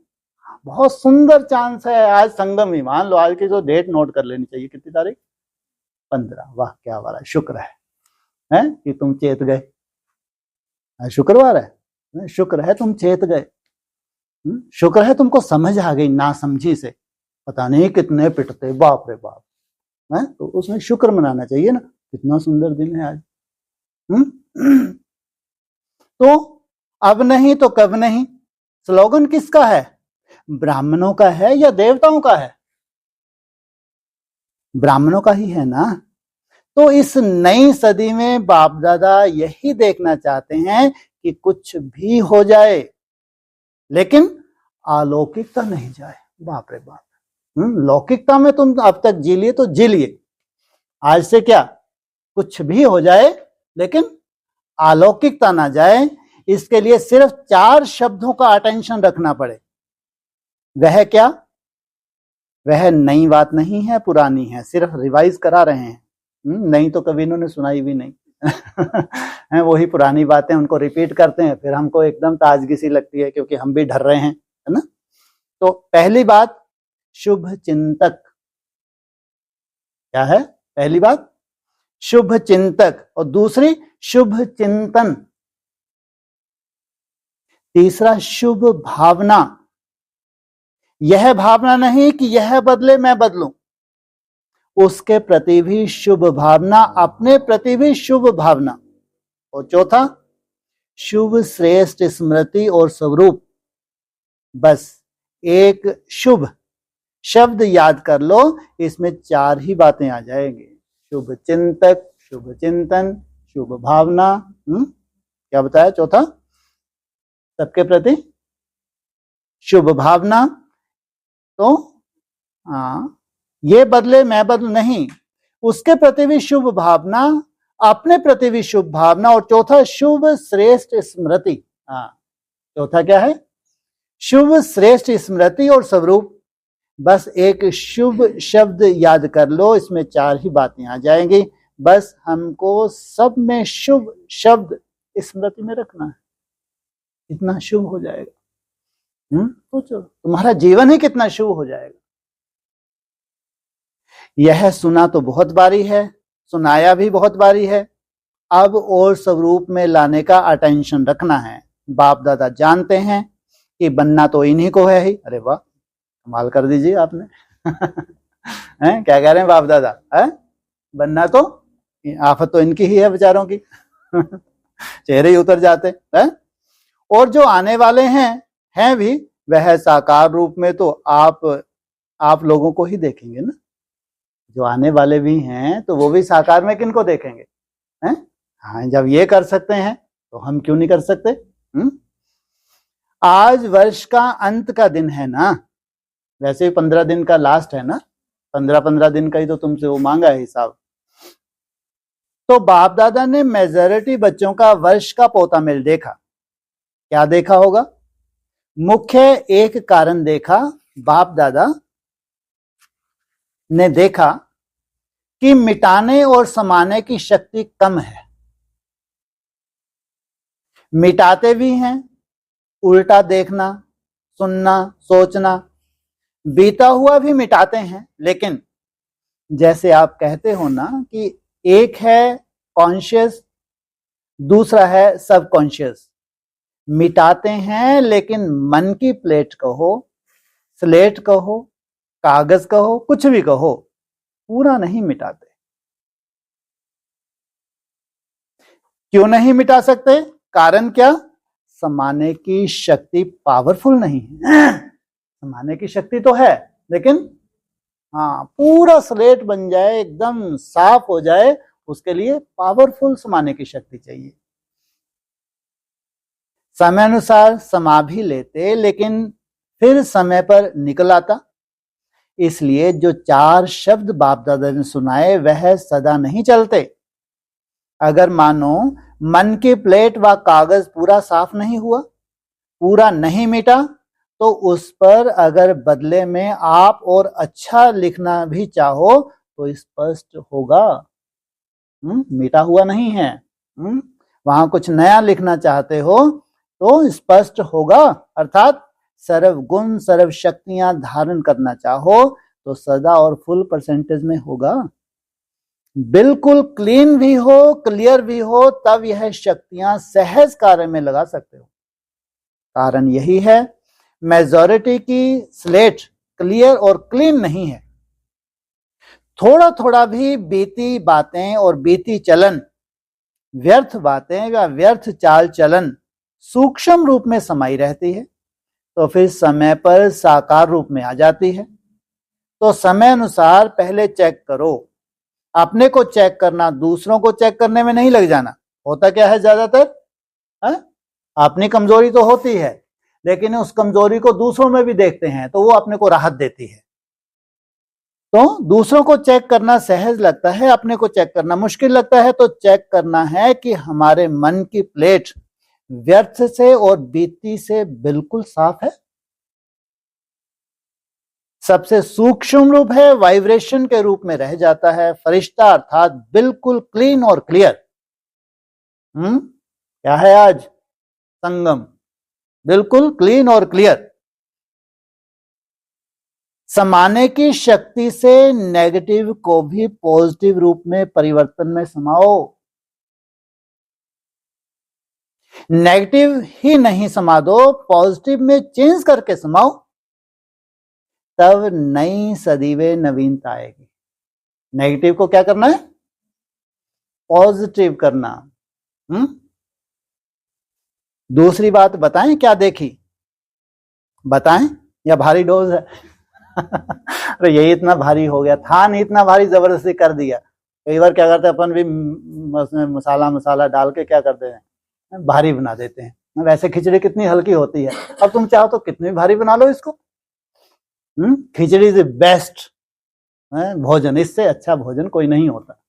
बहुत सुंदर चांस है। आज संगम ही, मान लो आज की जो डेट नोट कर लेनी चाहिए, कितनी तारीख? 15। वाह क्या वाला शुक्र है कि तुम चेत गए। शुक्रवार है, शुक्र है तुम चेत गए। शुक्र है तुमको समझ आ गई, ना समझी से पता नहीं कितने पिटते, बाप रे बाप है। तो उसमें शुक्र मनाना चाहिए ना, कितना सुंदर दिन है आज। तो अब नहीं तो कब नहीं, स्लोगन किसका है? ब्राह्मणों का है या देवताओं का है? ब्राह्मणों का ही है ना। तो इस नई सदी में बाप दादा यही देखना चाहते हैं कि कुछ भी हो जाए लेकिन अलौकिकता नहीं जाए। बाप रे बाप, लौकिकता में तुम अब तक जी लिए तो जी लिए, आज से क्या कुछ भी हो जाए लेकिन अलौकिकता ना जाए। इसके लिए सिर्फ 4 शब्दों का अटेंशन रखना पड़े। वह क्या? वह नई बात नहीं है, पुरानी है, सिर्फ रिवाइज करा रहे हैं। नहीं तो कभी इन्होंने सुनाई भी नहीं। वही पुरानी बातें उनको रिपीट करते हैं, फिर हमको एकदम ताजगी सी लगती है क्योंकि हम भी डर रहे हैं, है ना। तो पहली बात शुभ चिंतक। क्या है पहली बात? शुभ चिंतक। और दूसरी शुभ चिंतन। तीसरा शुभ भावना। यह भावना नहीं कि यह बदले मैं बदलूं, उसके प्रति भी शुभ भावना, अपने प्रति भी शुभ भावना। और चौथा शुभ श्रेष्ठ स्मृति और स्वरूप। बस एक शुभ शब्द याद कर लो, इसमें 4 ही बातें आ जाएंगी। शुभ चिंतक, शुभ चिंतन, शुभ भावना। क्या बताया चौथा? सबके प्रति शुभ भावना। तो ये बदले मैं बदल नहीं, उसके प्रति भी शुभ भावना, अपने प्रति भी शुभ भावना। और चौथा शुभ श्रेष्ठ स्मृति। चौथा क्या है? शुभ श्रेष्ठ स्मृति और स्वरूप। बस एक शुभ शब्द याद कर लो, इसमें 4 ही बातें आ जाएंगी। बस हमको सब में शुभ शब्द स्मृति में रखना है, इतना शुभ हो जाएगा। सोचो तुम्हारा जीवन ही कितना शुभ हो जाएगा। यह सुना तो बहुत बारी है, सुनाया भी बहुत बारी है, अब और स्वरूप में लाने का अटेंशन रखना है। बाप दादा जानते हैं कि बनना तो इन्हीं को है ही। अरे वाह, कमाल कर दीजिए आपने। हैं क्या कह रहे हैं बाप दादा? है बनना तो आफत तो इनकी ही है बेचारों की। चेहरे ही उतर जाते हैं। और जो आने वाले हैं भी, वह साकार रूप में तो आप लोगों को ही देखेंगे ना। जो आने वाले भी हैं तो वो भी साकार में किनको देखेंगे? हैं? हाँ, जब ये कर सकते हैं तो हम क्यों नहीं कर सकते? आज वर्ष का अंत का दिन है ना, वैसे ही 15 दिन का लास्ट है ना, 15-15 दिन का ही तो तुमसे वो मांगा है हिसाब। तो बाप दादा ने मेजॉरिटी बच्चों का वर्ष का पोता मेल देखा। क्या देखा होगा? मुख्य एक कारण देखा, बाप दादा ने देखा कि मिटाने और समाने की शक्ति कम है। मिटाते भी हैं, उल्टा देखना, सुनना, सोचना, बीता हुआ भी मिटाते हैं, लेकिन जैसे आप कहते हो ना कि एक है कॉन्शियस, दूसरा है सबकॉन्शियस। मिटाते हैं लेकिन मन की प्लेट कहो, स्लेट कहो, कागज कहो, कुछ भी कहो, पूरा नहीं मिटाते। क्यों नहीं मिटा सकते? कारण क्या? समाने की शक्ति पावरफुल नहीं है। समाने की शक्ति तो है, लेकिन हाँ, पूरा स्लेट बन जाए, एकदम साफ हो जाए, उसके लिए पावरफुल समाने की शक्ति चाहिए। समय अनुसार समा भी लेते, लेकिन फिर समय पर निकल आता। इसलिए जो 4 शब्द बाप दादा ने सुनाए वह सदा नहीं चलते। अगर मानो मन की प्लेट व कागज पूरा साफ नहीं हुआ, पूरा नहीं मिटा, तो उस पर अगर बदले में आप और अच्छा लिखना भी चाहो तो स्पष्ट होगा। मिटा हुआ नहीं है। वहां कुछ नया लिखना चाहते हो तो स्पष्ट होगा। अर्थात सर्व गुण सर्व शक्तियां धारण करना चाहो तो सदा और फुल परसेंटेज में होगा। बिल्कुल क्लीन भी हो, क्लियर भी हो, तब यह शक्तियां सहज कार्य में लगा सकते हो। कारण यही है मेजॉरिटी की स्लेट क्लियर और क्लीन नहीं है। थोड़ा थोड़ा भी बीती बातें और बीती चलन, व्यर्थ बातें या व्यर्थ चाल चलन सूक्ष्म रूप में समाई रहती है, तो फिर समय पर साकार रूप में आ जाती है। तो समय अनुसार पहले चेक करो। अपने को चेक करना, दूसरों को चेक करने में नहीं लग जाना। होता क्या है ज्यादातर, अपनी कमजोरी तो होती है, लेकिन उस कमजोरी को दूसरों में भी देखते हैं तो वो अपने को राहत देती है। तो दूसरों को चेक करना सहज लगता है, अपने को चेक करना मुश्किल लगता है। तो चेक करना है कि हमारे मन की प्लेट व्यर्थ से और बीती से बिल्कुल साफ है। सबसे सूक्ष्म रूप है, वाइब्रेशन के रूप में रह जाता है फरिश्ता, अर्थात बिल्कुल क्लीन और क्लियर। क्या है आज संगम, बिल्कुल क्लीन और क्लियर। समाने की शक्ति से नेगेटिव को भी पॉजिटिव रूप में परिवर्तन में समाओ। नेगेटिव ही नहीं समा दो, पॉजिटिव में चेंज करके समाओ, तब नई सदीवे नवीनता आएगी। नेगेटिव को क्या करना है? पॉजिटिव करना। दूसरी बात बताएं, क्या देखी? बताएं या भारी डोज है? अरे यही इतना भारी हो गया था नहीं, इतना भारी जबरदस्ती कर दिया। कई बार क्या करते हैं अपन भी मसाला डाल के क्या करते हैं, भारी बना देते हैं। वैसे खिचड़ी कितनी हल्की होती है, अब तुम चाहो तो कितनी भारी बना लो इसको। खिचड़ी इज बेस्ट भोजन, इससे अच्छा भोजन कोई नहीं होता।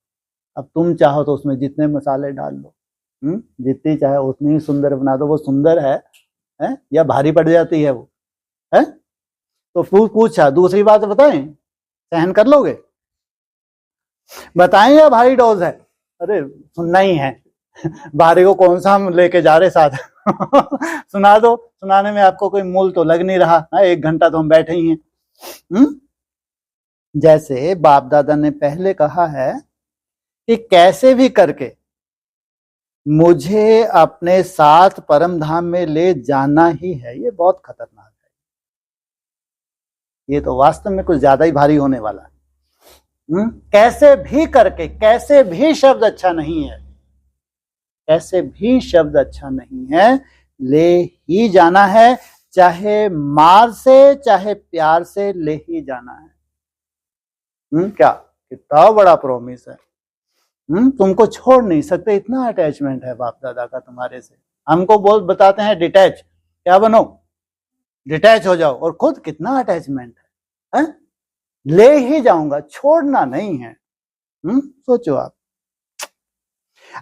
अब तुम चाहो तो उसमें जितने मसाले डाल लो, जितनी चाहे उतनी ही सुंदर बना दो। वो सुंदर है या भारी पड़ जाती है वो है? तो पूछा। दूसरी बात बताएं, सहन कर लोगे? बताएं या भारी डोज है? अरे सुनना ही है। भारी को कौन सा हम लेके जा रहे साथ? सुना दो। सुनाने में आपको कोई मूल तो लग नहीं रहा। 1 घंटा तो हम बैठे ही हैं। जैसे बाप दादा ने पहले कहा है कि कैसे भी करके मुझे अपने साथ परम धाम में ले जाना ही है। ये बहुत खतरनाक है। ये तो वास्तव में कुछ ज्यादा ही भारी होने वाला है। कैसे भी करके, कैसे भी शब्द अच्छा नहीं है, कैसे भी शब्द अच्छा नहीं है, ले ही जाना है। चाहे मार से चाहे प्यार से ले ही जाना है। क्या कितना बड़ा प्रॉमिस है। तुमको छोड़ नहीं सकते, इतना अटैचमेंट है बाप दादा का तुम्हारे से। हमको बहुत बताते हैं डिटैच, क्या बनो, डिटैच हो जाओ, और खुद कितना अटैचमेंट है? ले ही जाऊंगा, छोड़ना नहीं है। सोचो आप।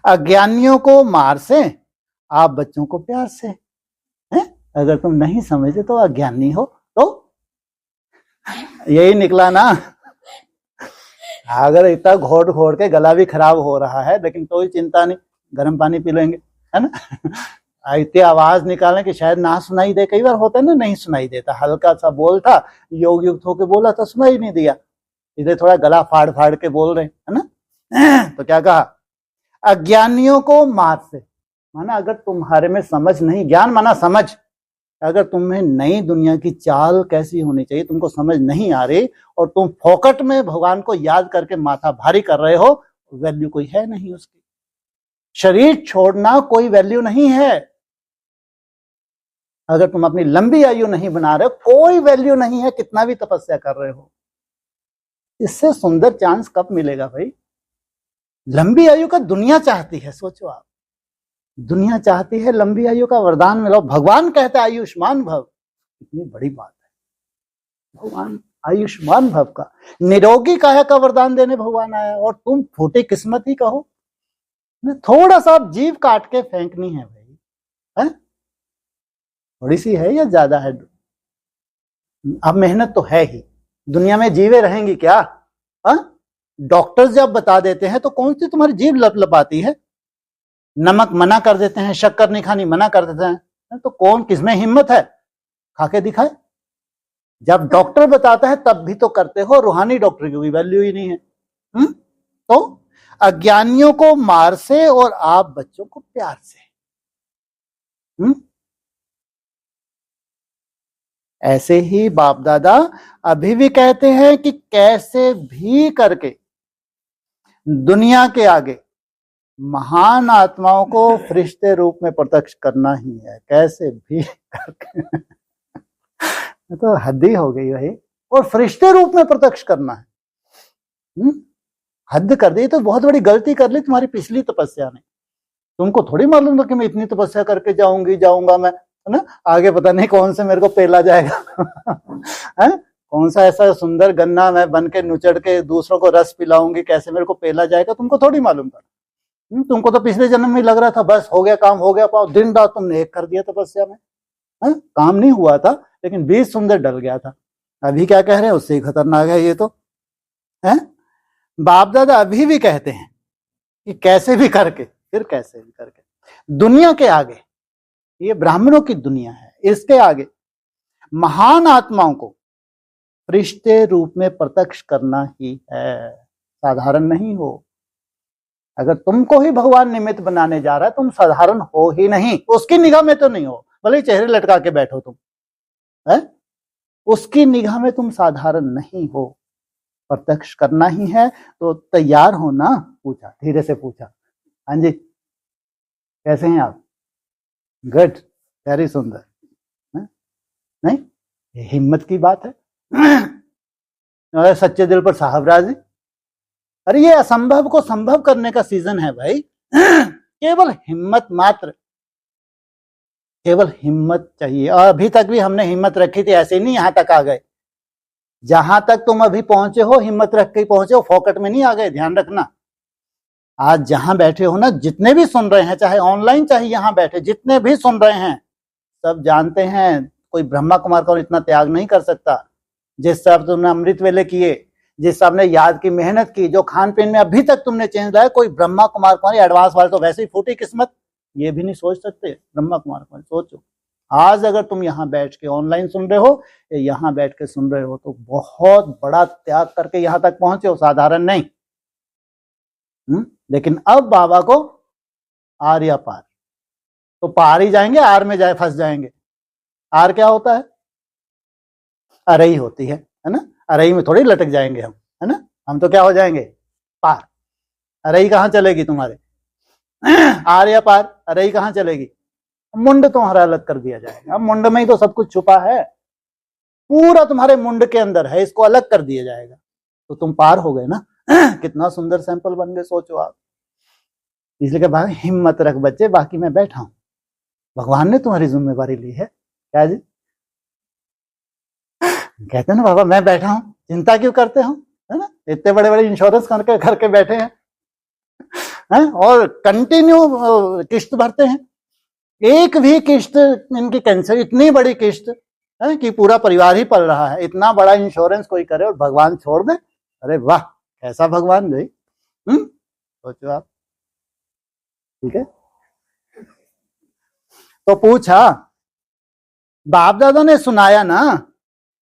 अज्ञानियों को मार से, आप बच्चों को प्यार से। है? अगर तुम नहीं समझे तो अज्ञानी हो, तो यही निकला ना। अगर इतना घोट घोट के गला भी खराब हो रहा है, लेकिन कोई चिंता नहीं, गर्म पानी पी लेंगे, है ना। इतनी आवाज निकालें कि शायद ना सुनाई दे। कई बार होता है ना, नहीं सुनाई देता, हल्का सा बोल था, योग युक्त होके बोला तो सुनाई नहीं दिया, इधर थोड़ा गला फाड़ फाड़ के बोल रहे, है ना। तो क्या कहा? अज्ञानियों को मार से, माना अगर तुम्हारे में समझ नहीं, ज्ञान माना समझ, अगर तुम्हें नई दुनिया की चाल कैसी होनी चाहिए तुमको समझ नहीं आ रही, और तुम फोकट में भगवान को याद करके माथा भारी कर रहे हो, वैल्यू कोई है नहीं उसकी। शरीर छोड़ना कोई वैल्यू नहीं है। अगर तुम अपनी लंबी आयु नहीं बना रहे हो, कोई वैल्यू नहीं है, कितना भी तपस्या कर रहे हो। इससे सुंदर चांस कब मिलेगा भाई? लंबी आयु का दुनिया चाहती है, सोचो आप। दुनिया चाहती है लंबी आयु का वरदान मिलो। भगवान कहते हैं आयुष्मान भव, कितनी बड़ी बात है। भगवान आयुष्मान भव का, निरोगी काया का वरदान देने भगवान आया, और तुम फूटी किस्मत ही कहो। थोड़ा सा जीव काट के फेंकनी है भाई, है? थोड़ी सी है या ज्यादा है? अब मेहनत तो है ही, दुनिया में जीवे रहेंगी क्या? डॉक्टर्स जब बता देते हैं तो कौन सी तुम्हारी जीभ लपलपाती है? नमक मना कर देते हैं, शक्कर नहीं खानी मना कर देते हैं, तो कौन, किसमें हिम्मत है? खाके दिखाए। जब डॉक्टर बताता है तब भी तो करते हो, रूहानी डॉक्टर की कोई वैल्यू ही नहीं है। तो अज्ञानियों को मार से और आप बच्चों को प्यार से। ऐसे ही बाप दादा अभी भी कहते हैं कि कैसे भी करके दुनिया के आगे महान आत्माओं को फरिश्ते रूप में प्रत्यक्ष करना ही है, कैसे भी करके। तो हद ही हो गई भाई, और फरिश्ते रूप में प्रत्यक्ष करना है। हद कर दी, तो बहुत बड़ी गलती कर ली तुम्हारी पिछली तपस्या ने। तुमको थोड़ी मालूम था कि मैं इतनी तपस्या करके जाऊंगा मैं, है ना, आगे पता नहीं कौन से मेरे को पेला जाएगा। है? कौन सा ऐसा सुंदर गन्ना मैं बन के नुचड़ के दूसरों को रस पिलाऊंगी, कैसे मेरे को पेला जाएगा, तुमको थोड़ी मालूम था। तुमको तो पिछले जन्म में लग रहा था बस हो गया काम, हो गया पाओ, दिन रात तुमने एक कर दिया तपस्या में। है? काम नहीं हुआ था, लेकिन बीज सुंदर डल गया था। अभी क्या कह रहे हैं, उससे ही खतरनाक है ये तो। है? बाप दादा अभी भी कहते हैं कि कैसे भी करके, फिर कैसे भी करके दुनिया के आगे, ये ब्राह्मणों की दुनिया है, इसके आगे महान आत्माओं को फरिश्ते रूप में प्रत्यक्ष करना ही है, साधारण नहीं हो। अगर तुमको ही भगवान निमित्त बनाने जा रहा है, तुम साधारण हो ही नहीं, उसकी निगाह में तो नहीं हो, भले चेहरे लटका के बैठो तुम, है? उसकी निगाह में तुम साधारण नहीं हो, प्रत्यक्ष करना ही है। तो तैयार हो ना? पूछा, धीरे से पूछा। हाँ जी, कैसे हैं आप? गुड, वेरी सुंदर। नहीं, ये हिम्मत की बात है। सच्चे दिल पर साहब राजी। अरे ये असंभव को संभव करने का सीजन है भाई। केवल हिम्मत मात्र, केवल हिम्मत चाहिए। और अभी तक भी हमने हिम्मत रखी थी, ऐसे नहीं यहां तक आ गए। जहां तक तुम अभी पहुंचे हो, हिम्मत रख के पहुंचे हो, फोकट में नहीं आ गए, ध्यान रखना। आज जहां बैठे हो ना, जितने भी सुन रहे हैं, चाहे ऑनलाइन चाहे यहां बैठे जितने भी सुन रहे हैं, सब जानते हैं कोई ब्रह्मा कुमार का इतना त्याग नहीं कर सकता। जिस हिसाब तुमने अमृत वेले किए, जिस हिसाब ने याद की, मेहनत की, जो खान पीन में अभी तक तुमने चेंज लाया, कोई ब्रह्मा कुमार कुमारी एडवांस वाले तो वैसे ही फूटी किस्मत, ये भी नहीं सोच सकते ब्रह्मा कुमार कुमारी। सोचो, आज अगर तुम यहाँ बैठ के ऑनलाइन सुन रहे हो या यहाँ बैठ के सुन रहे हो, तो बहुत बड़ा त्याग करके यहाँ तक पहुंचे हो, साधारण नहीं। लेकिन अब बाबा को आर या पार, तो पार ही जाएंगे, आर में जाए फंस जाएंगे। आर क्या होता है? अरई होती है ना? अरई में थोड़ी लटक जाएंगे हम, है ना? हम तो क्या हो जाएंगे? पार। अरई कहाँ चलेगी तुम्हारे? आर या पार, अरई कहाँ चलेगी? मुंड तुम्हारा अलग कर दिया जाएगा। मुंड में ही तो सब कुछ छुपा है, पूरा तुम्हारे मुंड के अंदर है, इसको अलग कर दिया जाएगा तो तुम पार हो गए ना। कितना सुंदर सैंपल बन गए, सोचो आप। इसलिए क्या भाई, हिम्मत रख बच्चे, बाकी मैं बैठा हूं, भगवान ने तुम्हारी जिम्मेवारी ली है। क्या जी? कहते हैं ना बाबा मैं बैठा हूं, चिंता क्यों करते हो, है ना, इतने बड़े बड़े इंश्योरेंस करके करके बैठे हैं, और कंटिन्यू किस्त भरते हैं, एक भी किस्त इनकी कैंसिल, इतनी बड़ी किस्त है कि पूरा परिवार ही पल रहा है, इतना बड़ा इंश्योरेंस कोई करे और भगवान छोड़ दे, अरे वाह कैसा भगवान भाई, सोचो आप। ठीक है, तो पूछा बाप दादा ने सुनाया ना,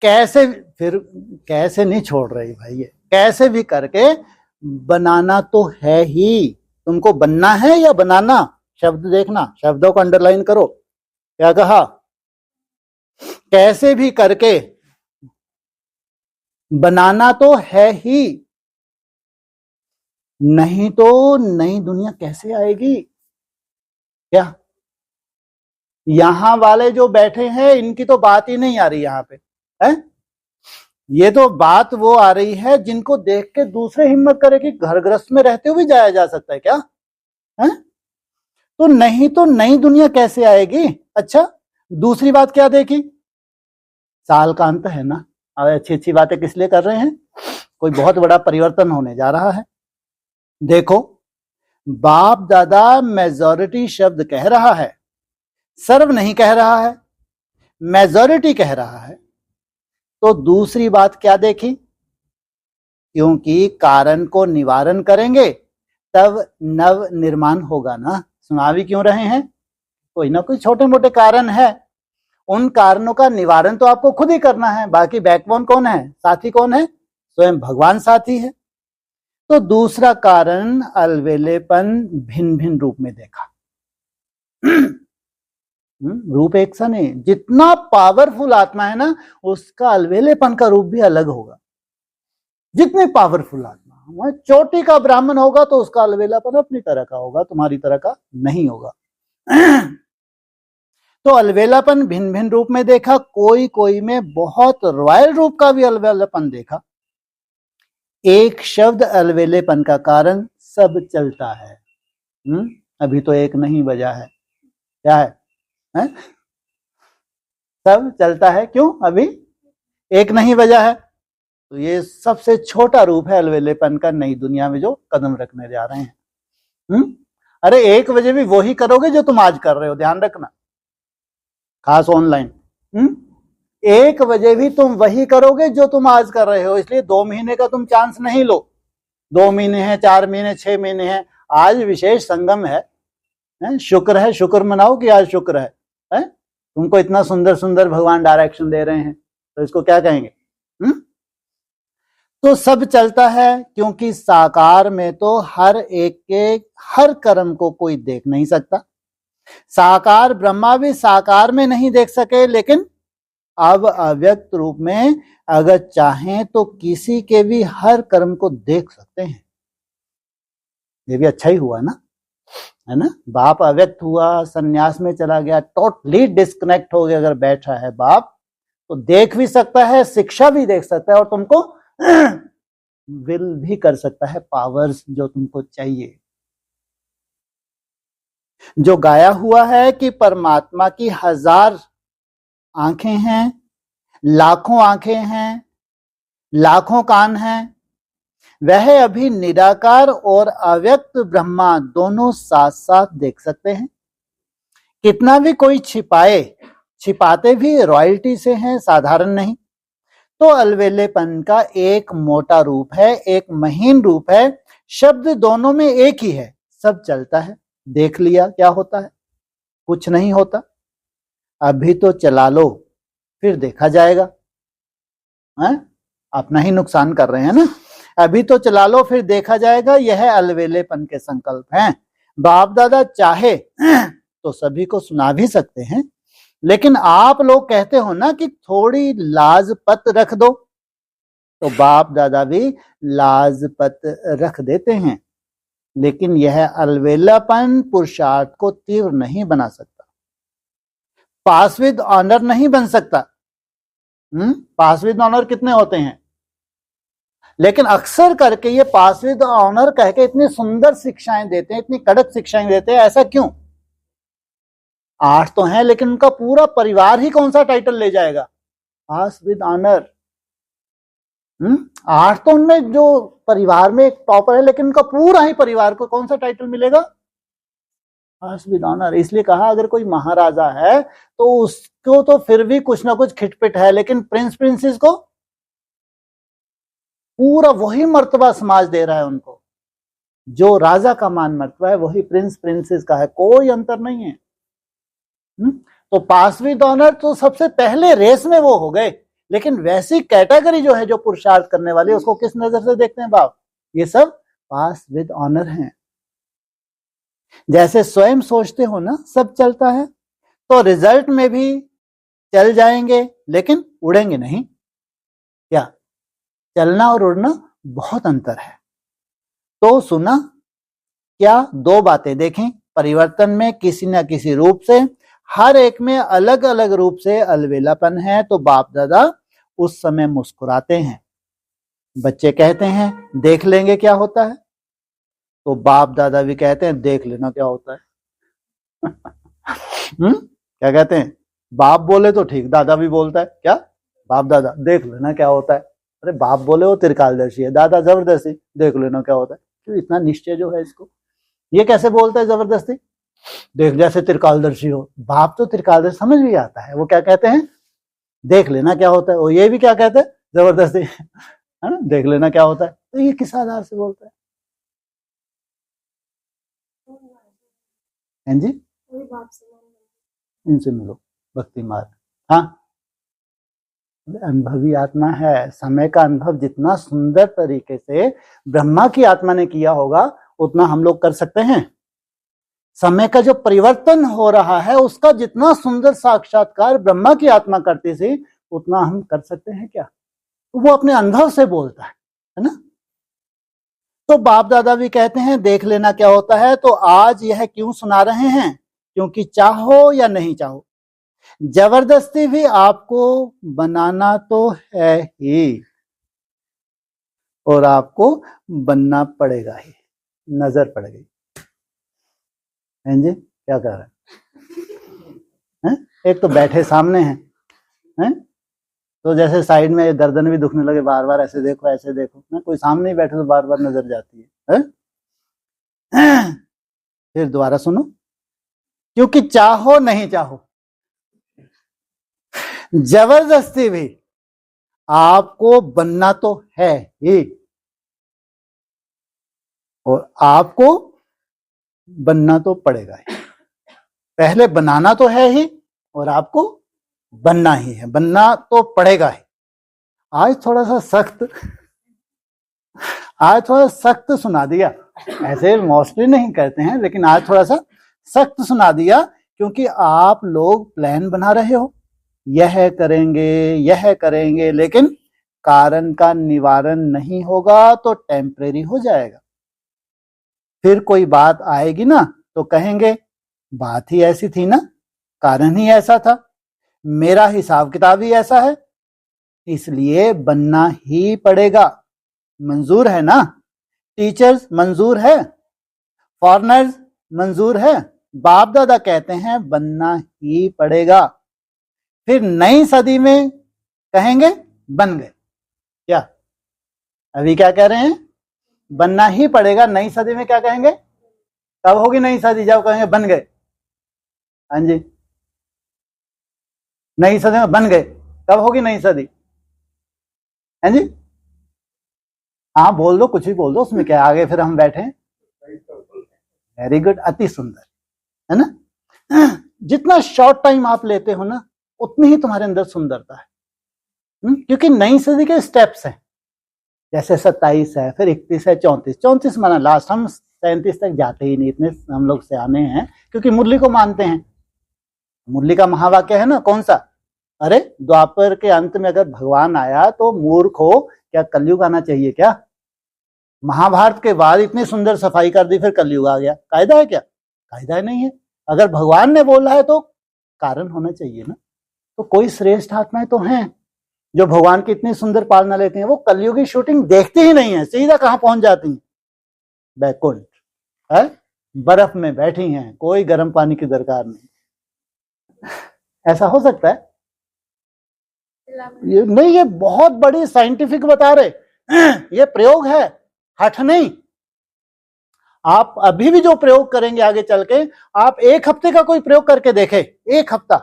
कैसे, फिर कैसे नहीं छोड़ रही भाई, ये कैसे भी करके बनाना तो है ही, तुमको बनना है या बनाना, शब्द देखना, शब्दों को अंडरलाइन करो, क्या कहा, कैसे भी करके बनाना तो है ही, नहीं तो नई दुनिया कैसे आएगी। क्या यहां वाले जो बैठे हैं इनकी तो बात ही नहीं आ रही यहां पे, है, ये तो बात वो आ रही है जिनको देख के दूसरे हिम्मत करे कि घर गृहस्थ में रहते हुए जाया जा सकता है क्या, है, तो नहीं तो नई दुनिया कैसे आएगी। अच्छा दूसरी बात क्या देखी, साल का अंत है ना, अब अच्छी अच्छी बातें किस लिए कर रहे हैं, कोई बहुत बड़ा परिवर्तन होने जा रहा है। देखो बाप दादा मेजॉरिटी शब्द कह रहा है, सर्व नहीं कह रहा है, मेजॉरिटी कह रहा है, तो दूसरी बात क्या देखी, क्योंकि कारण को निवारण करेंगे तब नव निर्माण होगा ना, सुना भी क्यों रहे हैं, कोई ना कोई छोटे मोटे कारण है, उन कारणों का निवारण तो आपको खुद ही करना है, बाकी बैकबोन कौन है, साथी कौन है, स्वयं भगवान साथी है। तो दूसरा कारण अलवेलेपन भिन्न भिन्न रूप में देखा, रूप एक सा नहीं, जितना पावरफुल आत्मा है ना उसका अलवेलेपन का रूप भी अलग होगा, जितने पावरफुल आत्मा, चोटी का ब्राह्मण होगा तो उसका अलवेलापन अपनी तरह का होगा, तुम्हारी तरह का नहीं होगा। तो अलवेलापन भिन्न भिन्न रूप में देखा, कोई कोई में बहुत रॉयल रूप का भी अलवेलापन देखा। एक शब्द अलवेलेपन का कारण सब चलता है, अभी तो एक नहीं बजा है, क्या है? सब चलता है, क्यों अभी एक नहीं बजा है, तो ये सबसे छोटा रूप है अलवेलेपन का नई दुनिया में जो कदम रखने जा रहे हैं। अरे 1 बजे भी वही करोगे जो तुम आज कर रहे हो, ध्यान रखना, खास ऑनलाइन 1 बजे भी तुम वही करोगे जो तुम आज कर रहे हो, इसलिए 2 महीने का तुम चांस नहीं लो, 2 महीने हैं, 4 महीने, 6 महीने हैं, आज विशेष संगम है, शुक्र है, शुक्र मनाओ कि आज शुक्र है, तुमको इतना सुंदर सुंदर भगवान डायरेक्शन दे रहे हैं, तो इसको क्या कहेंगे। तो सब चलता है, क्योंकि साकार में तो हर एक के हर कर्म को कोई देख नहीं सकता, साकार ब्रह्मा भी साकार में नहीं देख सके, लेकिन अब अव्यक्त रूप में अगर चाहें तो किसी के भी हर कर्म को देख सकते हैं, ये भी अच्छा ही हुआ ना, है ना, बाप अव्यक्त हुआ, सन्यास में चला गया, टोटली डिस्कनेक्ट हो गया, अगर बैठा है बाप तो देख भी सकता है, शिक्षा भी देख सकता है, और तुमको विल भी कर सकता है, पावर्स जो तुमको चाहिए। जो गाया हुआ है कि परमात्मा की 1000 आंखें हैं, लाखों आंखें हैं, लाखों कान हैं, वह अभी निराकार और अव्यक्त ब्रह्मा दोनों साथ साथ देख सकते हैं। कितना भी कोई छिपाए, छिपाते भी रॉयल्टी से हैं, साधारण नहीं। तो अलवेलेपन का एक मोटा रूप है, एक महीन रूप है, शब्द दोनों में एक ही है, सब चलता है, देख लिया क्या होता है, कुछ नहीं होता, अभी तो चला लो फिर देखा जाएगा, अपना ही नुकसान कर रहे हैं ना, अभी तो चला लो फिर देखा जाएगा, यह अलवेलेपन के संकल्प हैं। बाप दादा चाहे तो सभी को सुना भी सकते हैं, लेकिन आप लोग कहते हो ना कि थोड़ी लाजपत रख दो, तो बाप दादा भी लाजपत रख देते हैं, लेकिन यह अलवेलापन पुरुषार्थ को तीव्र नहीं बना सकता, पास विद ऑनर नहीं बन सकता। पास विद ऑनर कितने होते हैं, लेकिन अक्सर करके ये पास विद ऑनर कह के इतनी सुंदर शिक्षाएं देते हैं, इतनी कड़क शिक्षाएं देते हैं, ऐसा क्यों। 8 तो हैं, लेकिन उनका पूरा परिवार ही कौन सा टाइटल ले जाएगा, पास विद ऑनर। 8 तो उनमें जो परिवार में एक टॉपर है, लेकिन उनका पूरा ही परिवार को कौन सा टाइटल मिलेगा? पास विद ऑनर। इसलिए कहा अगर कोई महाराजा है तो उसको तो फिर भी कुछ ना कुछ खिटपिट है, लेकिन प्रिंस प्रिंसेस को पूरा वही मर्तबा समाज दे रहा है उनको। जो राजा का मान मर्तबा है वही प्रिंस प्रिंसेस का है, कोई अंतर नहीं है। तो पास विद ऑनर तो सबसे पहले रेस में वो हो गए, लेकिन वैसी कैटेगरी जो है जो पुरुषार्थ करने वाली, उसको किस नजर से देखते हैं बाप? ये सब पास विद ऑनर हैं। जैसे स्वयं सोचते हो ना सब चलता है, तो रिजल्ट में भी चल जाएंगे लेकिन उड़ेंगे नहीं। क्या? चलना और उड़ना बहुत अंतर है। तो सुना क्या? 2 बातें देखें, परिवर्तन में किसी न किसी रूप से, हर एक में अलग अलग रूप से अलबेलापन है। तो बाप दादा उस समय मुस्कुराते हैं, बच्चे कहते हैं देख लेंगे क्या होता है, तो बाप दादा भी कहते हैं देख लेना क्या होता है। क्या कहते हैं? बाप बोले तो ठीक, दादा भी बोलता है क्या? बाप दादा देख लेना क्या होता है। अरे बाप बोले वो त्रिकालदर्शी है, दादा जबरदस्ती देख लेना क्या होता है। क्यों इतना निश्चय जो है इसको? ये कैसे बोलता है जबरदस्ती? देख, जैसे त्रिकालदर्शी हो। बाप तो त्रिकालदर्शी समझ भी आता है, वो क्या कहते हैं? देख लेना क्या होता है। वो ये भी क्या कहते हैं? जबरदस्ती, है ना, देख लेना क्या होता है। तो ये किस आधार से बोलता है? हैं जी? इनसे मिलो, भक्ति मार्ग। हाँ, अनुभवी आत्मा है। समय का अनुभव जितना सुंदर तरीके से ब्रह्मा की आत्मा ने किया होगा उतना हम लोग कर सकते हैं। समय का जो परिवर्तन हो रहा है उसका जितना सुंदर साक्षात्कार ब्रह्मा की आत्मा करती थी उतना हम कर सकते हैं क्या? तो वो अपने अनुभव से बोलता है ना। तो बाप दादा भी कहते हैं देख लेना क्या होता है। तो आज यह क्यों सुना रहे हैं? क्योंकि चाहो या नहीं चाहो, जबरदस्ती भी आपको बनाना तो है ही, और आपको बनना पड़ेगा ही। नजर पड़ गई हैं जी? क्या कर रहे हैं? एक तो बैठे सामने हैं, तो जैसे साइड में गर्दन भी दुखने लगे, बार बार ऐसे देखो ऐसे देखो ना। कोई सामने ही बैठे तो बार बार नजर जाती है। फिर दोबारा सुनो, क्योंकि चाहो नहीं चाहो, जबरदस्ती भी आपको बनना तो है ही, और आपको बनना तो पड़ेगा ही। पहले बनाना तो है ही और आपको बनना ही है, बनना तो पड़ेगा ही। आज थोड़ा सख्त सुना दिया। ऐसे मोस्टली नहीं करते हैं, लेकिन आज थोड़ा सा सख्त सुना दिया, क्योंकि आप लोग प्लान बना रहे हो यह करेंगे, लेकिन कारण का निवारण नहीं होगा तो टेम्परेरी हो जाएगा। फिर कोई बात आएगी ना तो कहेंगे बात ही ऐसी थी ना, कारण ही ऐसा था, मेरा हिसाब किताब ही ऐसा है, इसलिए बनना ही पड़ेगा। मंजूर है ना? टीचर्स मंजूर है, फॉरेनर्स मंजूर है। बाप दादा कहते हैं बनना ही पड़ेगा। फिर नई सदी में कहेंगे बन गए। क्या अभी क्या कह रहे हैं? बनना ही पड़ेगा। नई सदी में क्या कहेंगे? कब होगी नई सदी? जब कहेंगे बन गए। हाँ जी, नई सदी में बन गए। कब होगी नई सदी? हैं जी? हाँ बोल दो, कुछ भी बोल दो, उसमें क्या आगे फिर हम बैठे। वेरी गुड, अति सुंदर, है ना। जितना शॉर्ट टाइम आप लेते हो ना उतनी ही तुम्हारे अंदर सुंदरता है। क्योंकि नई सदी के स्टेप्स हैं, जैसे 27 है, फिर 31 है, 34 माना लास्ट। हम 37 तक जाते ही नहीं, इतने हम लोग सियाने हैं क्योंकि मुरली को मानते हैं। मुरली का महावाक्य है ना, कौन सा? अरे द्वापर के अंत में अगर भगवान आया तो मूर्ख हो, क्या कलयुग आना चाहिए क्या? महाभारत के बाद इतनी सुंदर सफाई कर दी, फिर कलयुग आ गया। कायदा है क्या? कायदा नहीं है। अगर भगवान ने बोला है तो कारण होना चाहिए ना। तो कोई श्रेष्ठ आत्माएं तो हैं जो भगवान की इतनी सुंदर पालना लेते हैं, वो कलयुगी शूटिंग देखती ही नहीं है, सीधा कहां पहुंच जाती हैं? बैकुंठ है, बर्फ में बैठी हैं, कोई गर्म पानी की दरकार नहीं। ऐसा हो सकता है? ये नहीं, ये बहुत बड़ी साइंटिफिक बता रहे ये प्रयोग है, हठ नहीं। आप अभी भी जो प्रयोग करेंगे आगे चल के, आप 1 हफ्ते का कोई प्रयोग करके देखें, 1 हफ्ता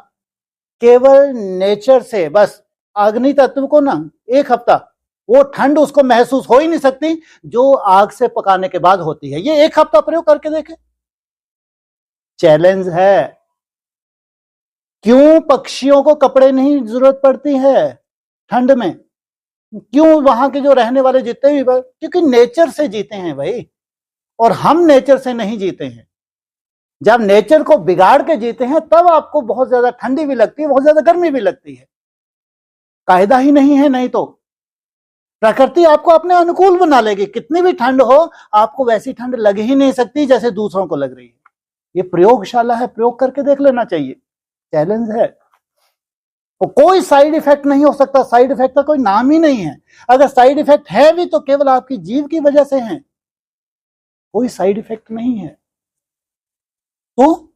केवल नेचर से, बस अग्नि तत्व को ना 1 हफ्ता, वो ठंड उसको महसूस हो ही नहीं सकती जो आग से पकाने के बाद होती है। ये 1 हफ्ता प्रयोग करके देखें। चैलेंज है। क्यों पक्षियों को कपड़े नहीं जरूरत पड़ती है ठंड में? क्यों वहां के जो रहने वाले जितने भी, क्योंकि नेचर से जीते हैं भाई, और हम नेचर से नहीं जीते हैं। जब नेचर को बिगाड़ के जीते हैं तब आपको बहुत ज्यादा ठंडी भी लगती है, बहुत ज्यादा गर्मी भी लगती है। कायदा ही नहीं है, नहीं तो प्रकृति आपको अपने अनुकूल बना लेगी। कितनी भी ठंड हो, आपको वैसी ठंड लग ही नहीं सकती जैसे दूसरों को लग रही है। ये प्रयोगशाला है, प्रयोग करके देख लेना चाहिए। चैलेंज है। तो कोई साइड इफेक्ट नहीं हो सकता, साइड इफेक्ट का कोई नाम ही नहीं है। अगर साइड इफेक्ट है भी तो केवल आपकी जीव की वजह से है, कोई साइड इफेक्ट नहीं है। तो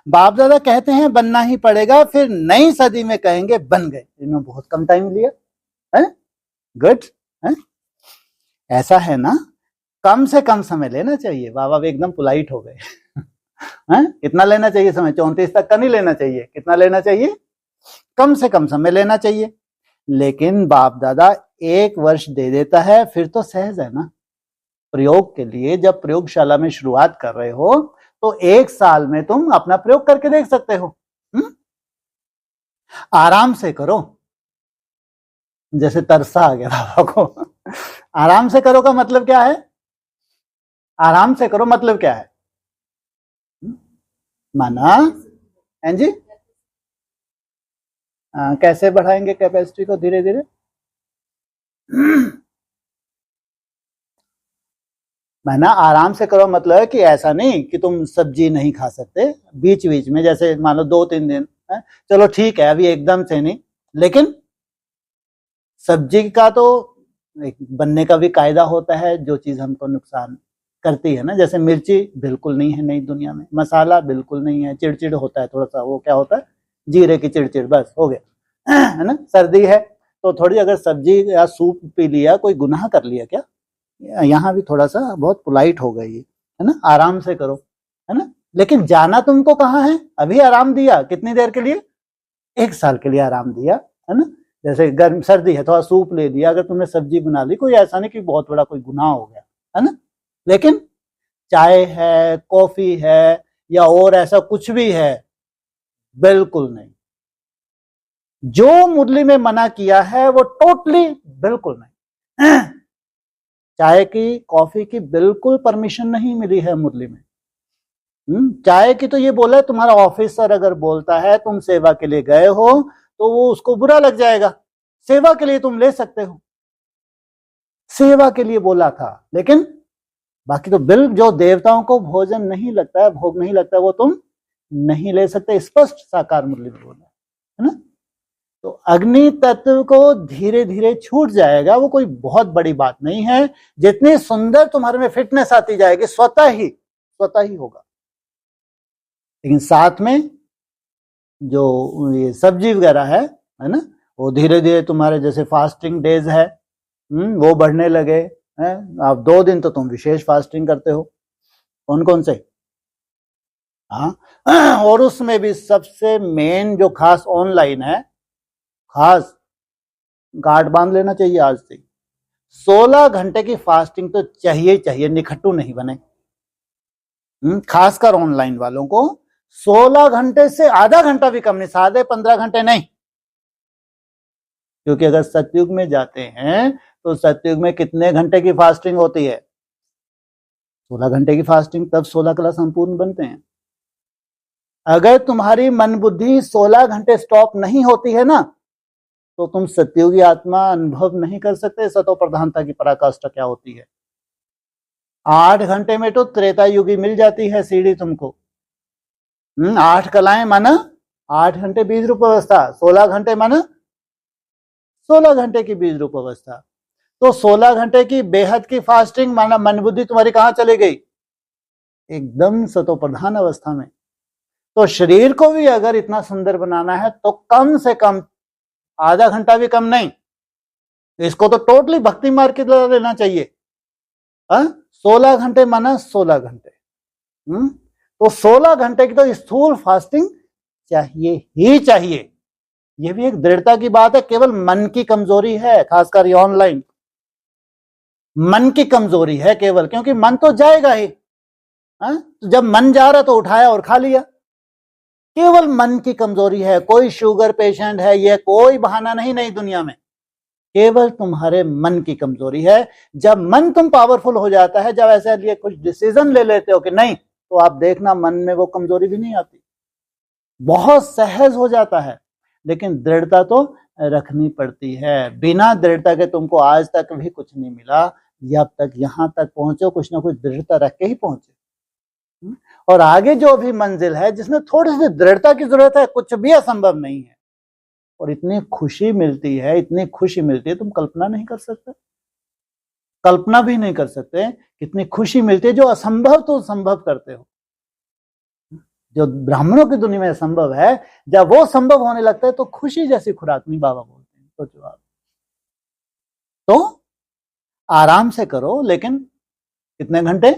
बाप दादा कहते हैं बनना ही पड़ेगा, फिर नई सदी में कहेंगे बन गए। इन्होंने बहुत कम टाइम लिया है, गुड है। ऐसा है ना, कम से कम समय लेना चाहिए। बाबा भी एकदम पोलाइट हो गए कितना लेना चाहिए समय? 34 तक का नहीं लेना चाहिए। कितना लेना चाहिए? कम से कम समय लेना चाहिए। लेकिन बाप दादा 1 वर्ष दे देता है, फिर तो सहज है ना। प्रयोग के लिए जब प्रयोगशाला में शुरुआत कर रहे हो तो 1 साल में तुम अपना प्रयोग करके देख सकते हो। आराम से करो। जैसे तरसा आ गया बाबा को आराम से करो का मतलब क्या है? आराम से करो मतलब क्या है? माना हैं जी, कैसे बढ़ाएंगे कैपेसिटी को? धीरे धीरे माना आराम से करो मतलब है कि ऐसा नहीं कि तुम सब्जी नहीं खा सकते बीच बीच में, जैसे मान लो 2-3 दिन है? चलो ठीक है, अभी एकदम से नहीं, लेकिन सब्जी का तो एक बनने का भी कायदा होता है। जो चीज हमको नुकसान करती है ना, जैसे मिर्ची बिल्कुल नहीं है नई दुनिया में, मसाला बिल्कुल नहीं है, चिड़चिड़ होता है थोड़ा सा, वो क्या होता है? जीरे की चिड़चिड़, बस हो गया है ना। सर्दी है तो थोड़ी अगर सब्जी या सूप पी लिया, कोई गुनाह कर लिया क्या? यहाँ भी थोड़ा सा बहुत पोलाइट हो गई है ना। आराम से करो है ना। लेकिन जाना तुमको कहाँ है? अभी आराम दिया कितनी देर के लिए? 1 साल के लिए आराम दिया है ना। जैसे गर्म सर्दी है, थोड़ा सूप ले लिया, अगर तुमने सब्जी बना ली, कोई ऐसा नहीं कि बहुत बड़ा कोई गुनाह हो गया है ना। लेकिन चाय है, कॉफी है, या और ऐसा कुछ भी है, बिल्कुल नहीं। जो मुरली में मना किया है वो टोटली बिल्कुल नहीं चाय की, कॉफी की बिल्कुल परमिशन नहीं मिली है मुरली में। चाय की तो ये बोला है, तुम्हारा ऑफिसर अगर बोलता है तुम सेवा के लिए गए हो तो वो उसको बुरा लग जाएगा। सेवा के लिए तुम ले सकते हो, सेवा के लिए बोला था, लेकिन बाकी तो बिल जो देवताओं को भोजन नहीं लगता है, भोग नहीं लगता है, वो तुम नहीं ले सकते। स्पष्ट साकार मुरली में बोला है ना। तो अग्नि तत्व को धीरे धीरे छूट जाएगा, वो कोई बहुत बड़ी बात नहीं है। जितनी सुंदर तुम्हारे में फिटनेस आती जाएगी, स्वतः ही होगा। लेकिन साथ में जो ये सब्जी वगैरह है ना, वो धीरे धीरे तुम्हारे जैसे फास्टिंग डेज है वो बढ़ने लगे हैं। आप 2 दिन तो तुम विशेष फास्टिंग करते हो, कौन कौन से? हाँ और उसमें भी सबसे मेन जो खास ऑनलाइन है, खास गार्ड बांध लेना चाहिए आज से। 16 घंटे की फास्टिंग तो चाहिए, निखट्टू नहीं बने। खासकर ऑनलाइन वालों को 16 घंटे से आधा घंटा भी कम नहीं, साढ़े 15 घंटे नहीं। क्योंकि अगर सतयुग में जाते हैं तो सतयुग में कितने घंटे की फास्टिंग होती है? 16 घंटे की फास्टिंग, तब 16 कला संपूर्ण बनते हैं। अगर तुम्हारी मन बुद्धि 16 घंटे स्टॉप नहीं होती है ना, तो तुम सतयुगी आत्मा अनुभव नहीं कर सकते। सतो प्रधानता की पराकाष्ठा क्या होती है? 8 घंटे में तो त्रेता युगी मिल जाती है सीढ़ी तुमको। 8 कलाएं माना 8 घंटे बीज रूप अवस्था, 16 घंटे माना 16 घंटे की बीज रूप अवस्था। तो 16 घंटे की बेहद की फास्टिंग माना मन बुद्धि तुम्हारी कहां चली गई? एकदम सतो प्रधान अवस्था में। तो शरीर को भी अगर इतना सुंदर बनाना है तो कम से कम आधा घंटा भी कम नहीं। इसको तो टोटली भक्ति मार्ग की तरह लेना चाहिए। 16 घंटे माना 16 घंटे। तो 16 घंटे की तो स्थूल फास्टिंग चाहिए ही चाहिए। ये भी एक दृढ़ता की बात है, केवल मन की कमजोरी है, खासकर ये ऑनलाइन मन की कमजोरी है केवल, क्योंकि मन तो जाएगा ही। तो जब मन जा रहा तो उठाया और खा लिया। केवल मन की कमजोरी है, कोई शुगर पेशेंट है, यह कोई बहाना नहीं नई दुनिया में, केवल तुम्हारे मन की कमजोरी है। जब मन तुम पावरफुल हो जाता है, जब ऐसे लिए कुछ डिसीजन ले लेते हो कि नहीं, तो आप देखना मन में वो कमजोरी भी नहीं आती, बहुत सहज हो जाता है। लेकिन दृढ़ता तो रखनी पड़ती है। बिना दृढ़ता के तुमको आज तक भी कुछ नहीं मिला। जब तक यहां तक पहुंचो, कुछ ना कुछ दृढ़ता रख के ही पहुंचे। और आगे जो भी मंजिल है जिसमें थोड़ी सी दृढ़ता की जरूरत है, कुछ भी असंभव नहीं है। और इतनी खुशी मिलती है, इतनी खुशी मिलती है, तुम कल्पना नहीं कर सकते, कल्पना भी नहीं कर सकते कितनी खुशी मिलती है। जो असंभव तो संभव करते हो, जो ब्राह्मणों की दुनिया में संभव है, जब वो संभव होने लगता है तो खुशी जैसी खुराक नहीं बाबा बोलते हैं। सोचो आप, तो आराम से करो, लेकिन कितने घंटे?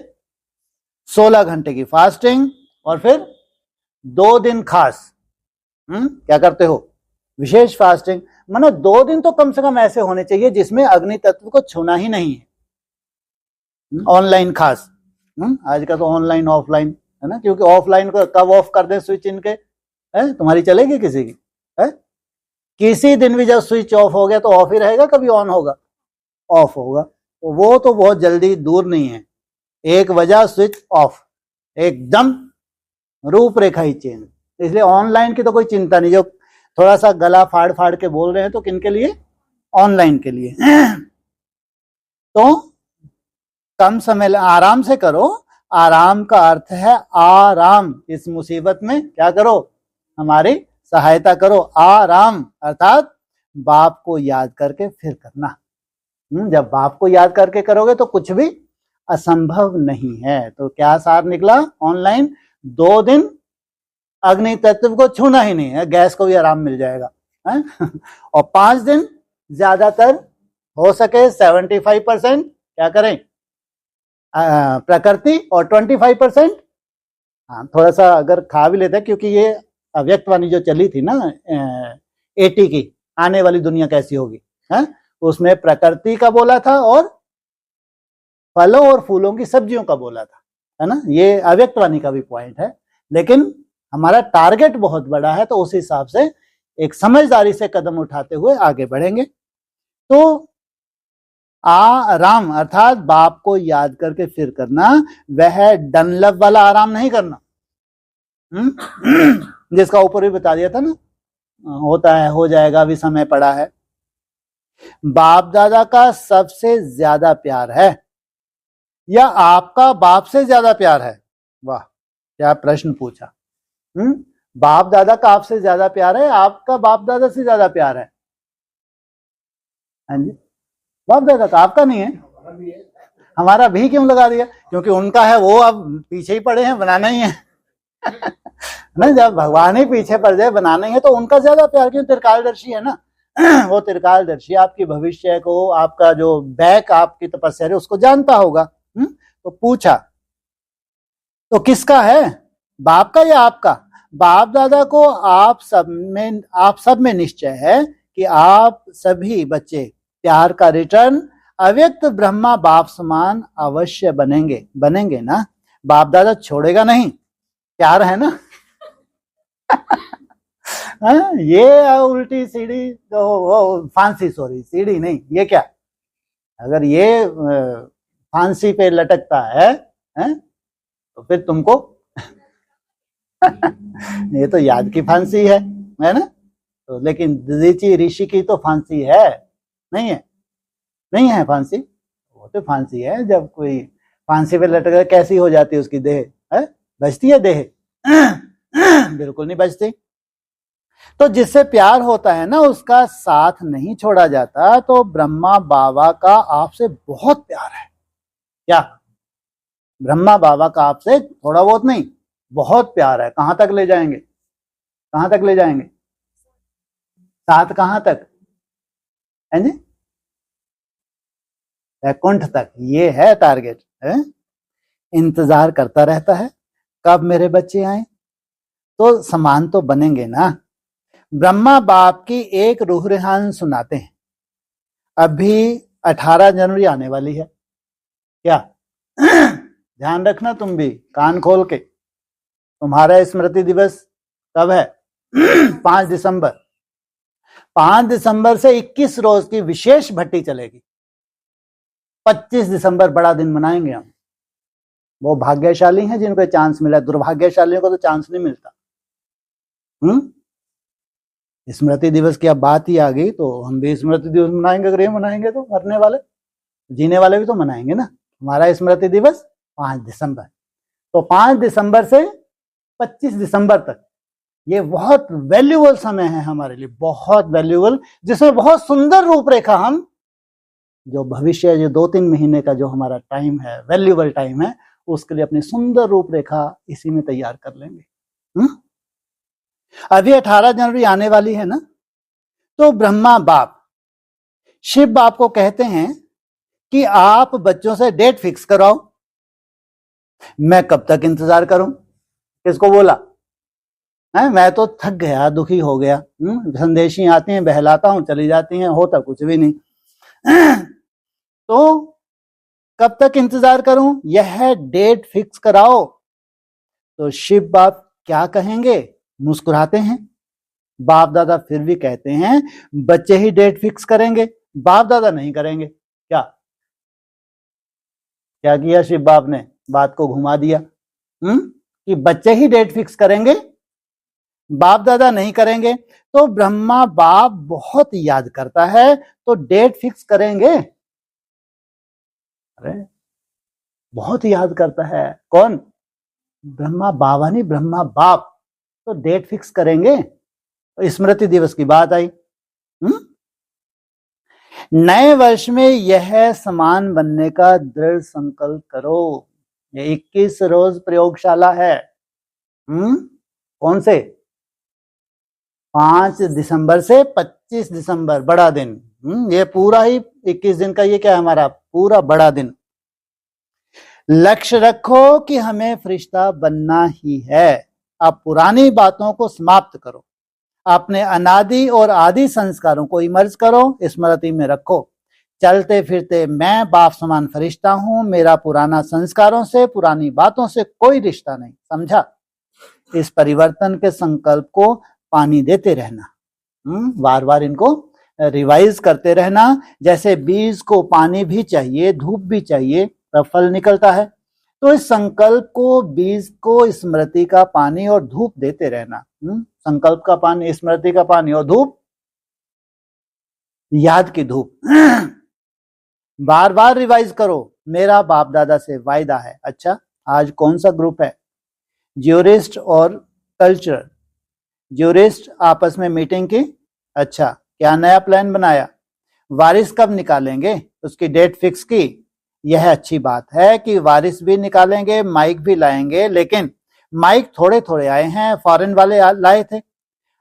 16 घंटे की फास्टिंग, और फिर 2 दिन खास। क्या करते हो? विशेष फास्टिंग। मानो 2 दिन तो कम से कम ऐसे होने चाहिए जिसमें अग्नि तत्व को छूना ही नहीं है। ऑनलाइन खास, आज का तो ऑनलाइन ऑफलाइन है ना, क्योंकि ऑफलाइन को कब ऑफ कर दें स्विच इनके, तुम्हारी चलेगी किसी की? किसी दिन भी जब स्विच ऑफ हो गया तो ऑफ ही रहेगा, कभी ऑन होगा? ऑफ होगा। तो वो तो बहुत जल्दी दूर नहीं है, एक वजह स्विच ऑफ, एकदम रूपरेखा ही चेंज। इसलिए ऑनलाइन की तो कोई चिंता नहीं। जो थोड़ा सा गला फाड़ फाड़ के बोल रहे हैं, तो किनके लिए? ऑनलाइन के लिए। तो कम समय, आराम से करो। आराम का अर्थ है आराम। इस मुसीबत में क्या करो? हमारी सहायता करो। आराम अर्थात बाप को याद करके फिर करना। जब बाप को याद करके करोगे तो कुछ भी असंभव नहीं है। तो क्या सार निकला? ऑनलाइन 2 दिन अग्नि तत्व को छूना ही नहीं है, गैस को भी आराम मिल जाएगा है? और 5 दिन ज्यादातर हो सके 75% क्या करें? प्रकृति, और 25% थोड़ा सा अगर खा भी लेते हैं, क्योंकि ये अव्यक्त वाणी जो चली थी ना 80 की, आने वाली दुनिया कैसी होगी है, उसमें प्रकृति का बोला था और फलों और फूलों की सब्जियों का बोला था, है ना। ये अव्यक्त वाणी का भी पॉइंट है, लेकिन हमारा टारगेट बहुत बड़ा है, तो उस हिसाब से एक समझदारी से कदम उठाते हुए आगे बढ़ेंगे। तो आराम अर्थात बाप को याद करके फिर करना, वह डनलप वाला आराम नहीं करना, जिसका ऊपर भी बता दिया था ना, होता है, हो जाएगा, अभी समय पड़ा है। बाप दादा का सबसे ज्यादा प्यार है या आपका बाप से ज्यादा प्यार है? वाह, क्या प्रश्न पूछा। बाप दादा का आपसे ज्यादा प्यार है, आपका बाप दादा से ज्यादा प्यार है? हाँ जी, बाप दादा का, आपका नहीं है। हमारा भी क्यों लगा दिया? क्योंकि उनका है, वो अब पीछे ही पड़े हैं, बनाना ही है ना। जब भगवान ही पीछे पड़ जाए, बनाना ही है, तो उनका ज्यादा प्यार क्यों? त्रिकालदर्शी है ना वो त्रिकालदर्शी आपकी भविष्य को, आपका जो बैक आपकी तपस्या है उसको जानता होगा। तो पूछा, तो किसका है, बाप का या आपका? बाप दादा को आप सब में निश्चय है कि आप सभी बच्चे प्यार का रिटर्न अव्यक्त ब्रह्मा बाप समान अवश्य बनेंगे ना। बाप दादा छोड़ेगा नहीं, प्यार है ना ये उल्टी सीढ़ी तो फांसी, सॉरी सीढ़ी नहीं, ये क्या, अगर ये फांसी पे लटकता है तो फिर तुमको ये तो याद की फांसी है ना। तो लेकिन दधीचि ऋषि की तो फांसी है, नहीं है फांसी। वो तो फांसी है, जब कोई फांसी पे लटक कैसी हो जाती है उसकी देह, बचती है देह? बिल्कुल नहीं बचती। तो जिससे प्यार होता है ना, उसका साथ नहीं छोड़ा जाता। तो ब्रह्मा बाबा का आपसे बहुत प्यार है। क्या ब्रह्मा बाबा का आपसे थोड़ा बहुत नहीं, बहुत प्यार है। कहां तक ले जाएंगे, कहां तक ले जाएंगे? साथ कहां तक? है जी, वैकुंठ तक, ये है टारगेट है। इंतजार करता रहता है कब मेरे बच्चे आए, तो समान तो बनेंगे ना। ब्रह्मा बाप की एक रूह रेहान सुनाते हैं। अभी 18 जनवरी आने वाली है, क्या ध्यान रखना तुम भी कान खोल के। तुम्हारा स्मृति दिवस कब है 5 दिसंबर। 5 दिसंबर से 21 रोज की विशेष भट्टी चलेगी। 25 दिसंबर बड़ा दिन मनाएंगे हम। वो भाग्यशाली हैं जिनको चांस मिला, दुर्भाग्यशालियों को तो चांस नहीं मिलता। स्मृति दिवस की अब बात ही आ गई तो हम भी स्मृति दिवस मनाएंगे। अगर ये मनाएंगे तो मरने वाले, जीने वाले भी तो मनाएंगे ना। हमारा स्मृति दिवस 5 दिसंबर, तो 5 दिसंबर से 25 दिसंबर तक ये बहुत वैल्यूएबल समय है हमारे लिए, बहुत वैल्यूएबल, जिसमें बहुत सुंदर रूपरेखा हम जो भविष्य, जो 2-3 महीने का जो हमारा टाइम है, वैल्यूएबल टाइम है, उसके लिए अपनी सुंदर रूपरेखा इसी में तैयार कर लेंगे। अभी 18 जनवरी आने वाली है ना, तो ब्रह्मा बाप शिव बाप को कहते हैं कि आप बच्चों से डेट फिक्स कराओ। मैं कब तक इंतजार करूं? किसको बोला है? मैं तो थक गया, दुखी हो गया। संदेशी आती हैं, बहलाता हूं, चली जाती हैं, होता कुछ भी नहीं। तो कब तक इंतजार करूं? यह डेट फिक्स कराओ। तो शिव बाप क्या कहेंगे? मुस्कुराते हैं। बाप दादा फिर भी कहते हैं बच्चे ही डेट फिक्स करेंगे, बाप दादा नहीं करेंगे। क्या क्या किया शिव बाप ने? बात को घुमा दिया कि बच्चे ही डेट फिक्स करेंगे, बाप दादा नहीं करेंगे। तो ब्रह्मा बाप बहुत याद करता है, तो डेट फिक्स करेंगे। अरे बहुत याद करता है कौन? ब्रह्मा बाबा नहीं, ब्रह्मा बाप। तो डेट फिक्स करेंगे। स्मृति दिवस की बात आई। नए वर्ष में यह समान बनने का दृढ़ संकल्प करो। ये 21 रोज प्रयोगशाला है। कौन से? 5 दिसंबर से 25 दिसंबर, बड़ा दिन। ये पूरा ही 21 दिन का ये क्या है हमारा पूरा बड़ा दिन। लक्ष्य रखो कि हमें फरिश्ता बनना ही है। अब पुरानी बातों को समाप्त करो, अपने अनादि और आदि संस्कारों को इमर्ज करो, स्मृति में रखो। चलते फिरते मैं बाप समान फरिश्ता हूं, मेरा पुराना संस्कारों से, पुरानी बातों से कोई रिश्ता नहीं, समझा? इस परिवर्तन के संकल्प को पानी देते रहना, बार बार इनको रिवाइज करते रहना। जैसे बीज को पानी भी चाहिए, धूप भी चाहिए, तब फल निकलता है। तो इस संकल्प को, बीज को, स्मृति का पानी और धूप देते रहना। संकल्प का पानी, स्मृति का पानी और धूप, याद की धूप। बार बार रिवाइज करो, मेरा बाप दादा से वायदा है। अच्छा, आज कौन सा ग्रुप है? ज्यूरिस्ट और कल्चरल। ज्यूरिस्ट आपस में मीटिंग की। अच्छा, क्या नया प्लान बनाया? वारिस कब निकालेंगे? उसकी डेट फिक्स की। यह अच्छी बात है कि वारिस भी निकालेंगे, माइक भी लाएंगे, लेकिन माइक थोड़े थोड़े आए हैं, फॉरेन वाले लाए थे,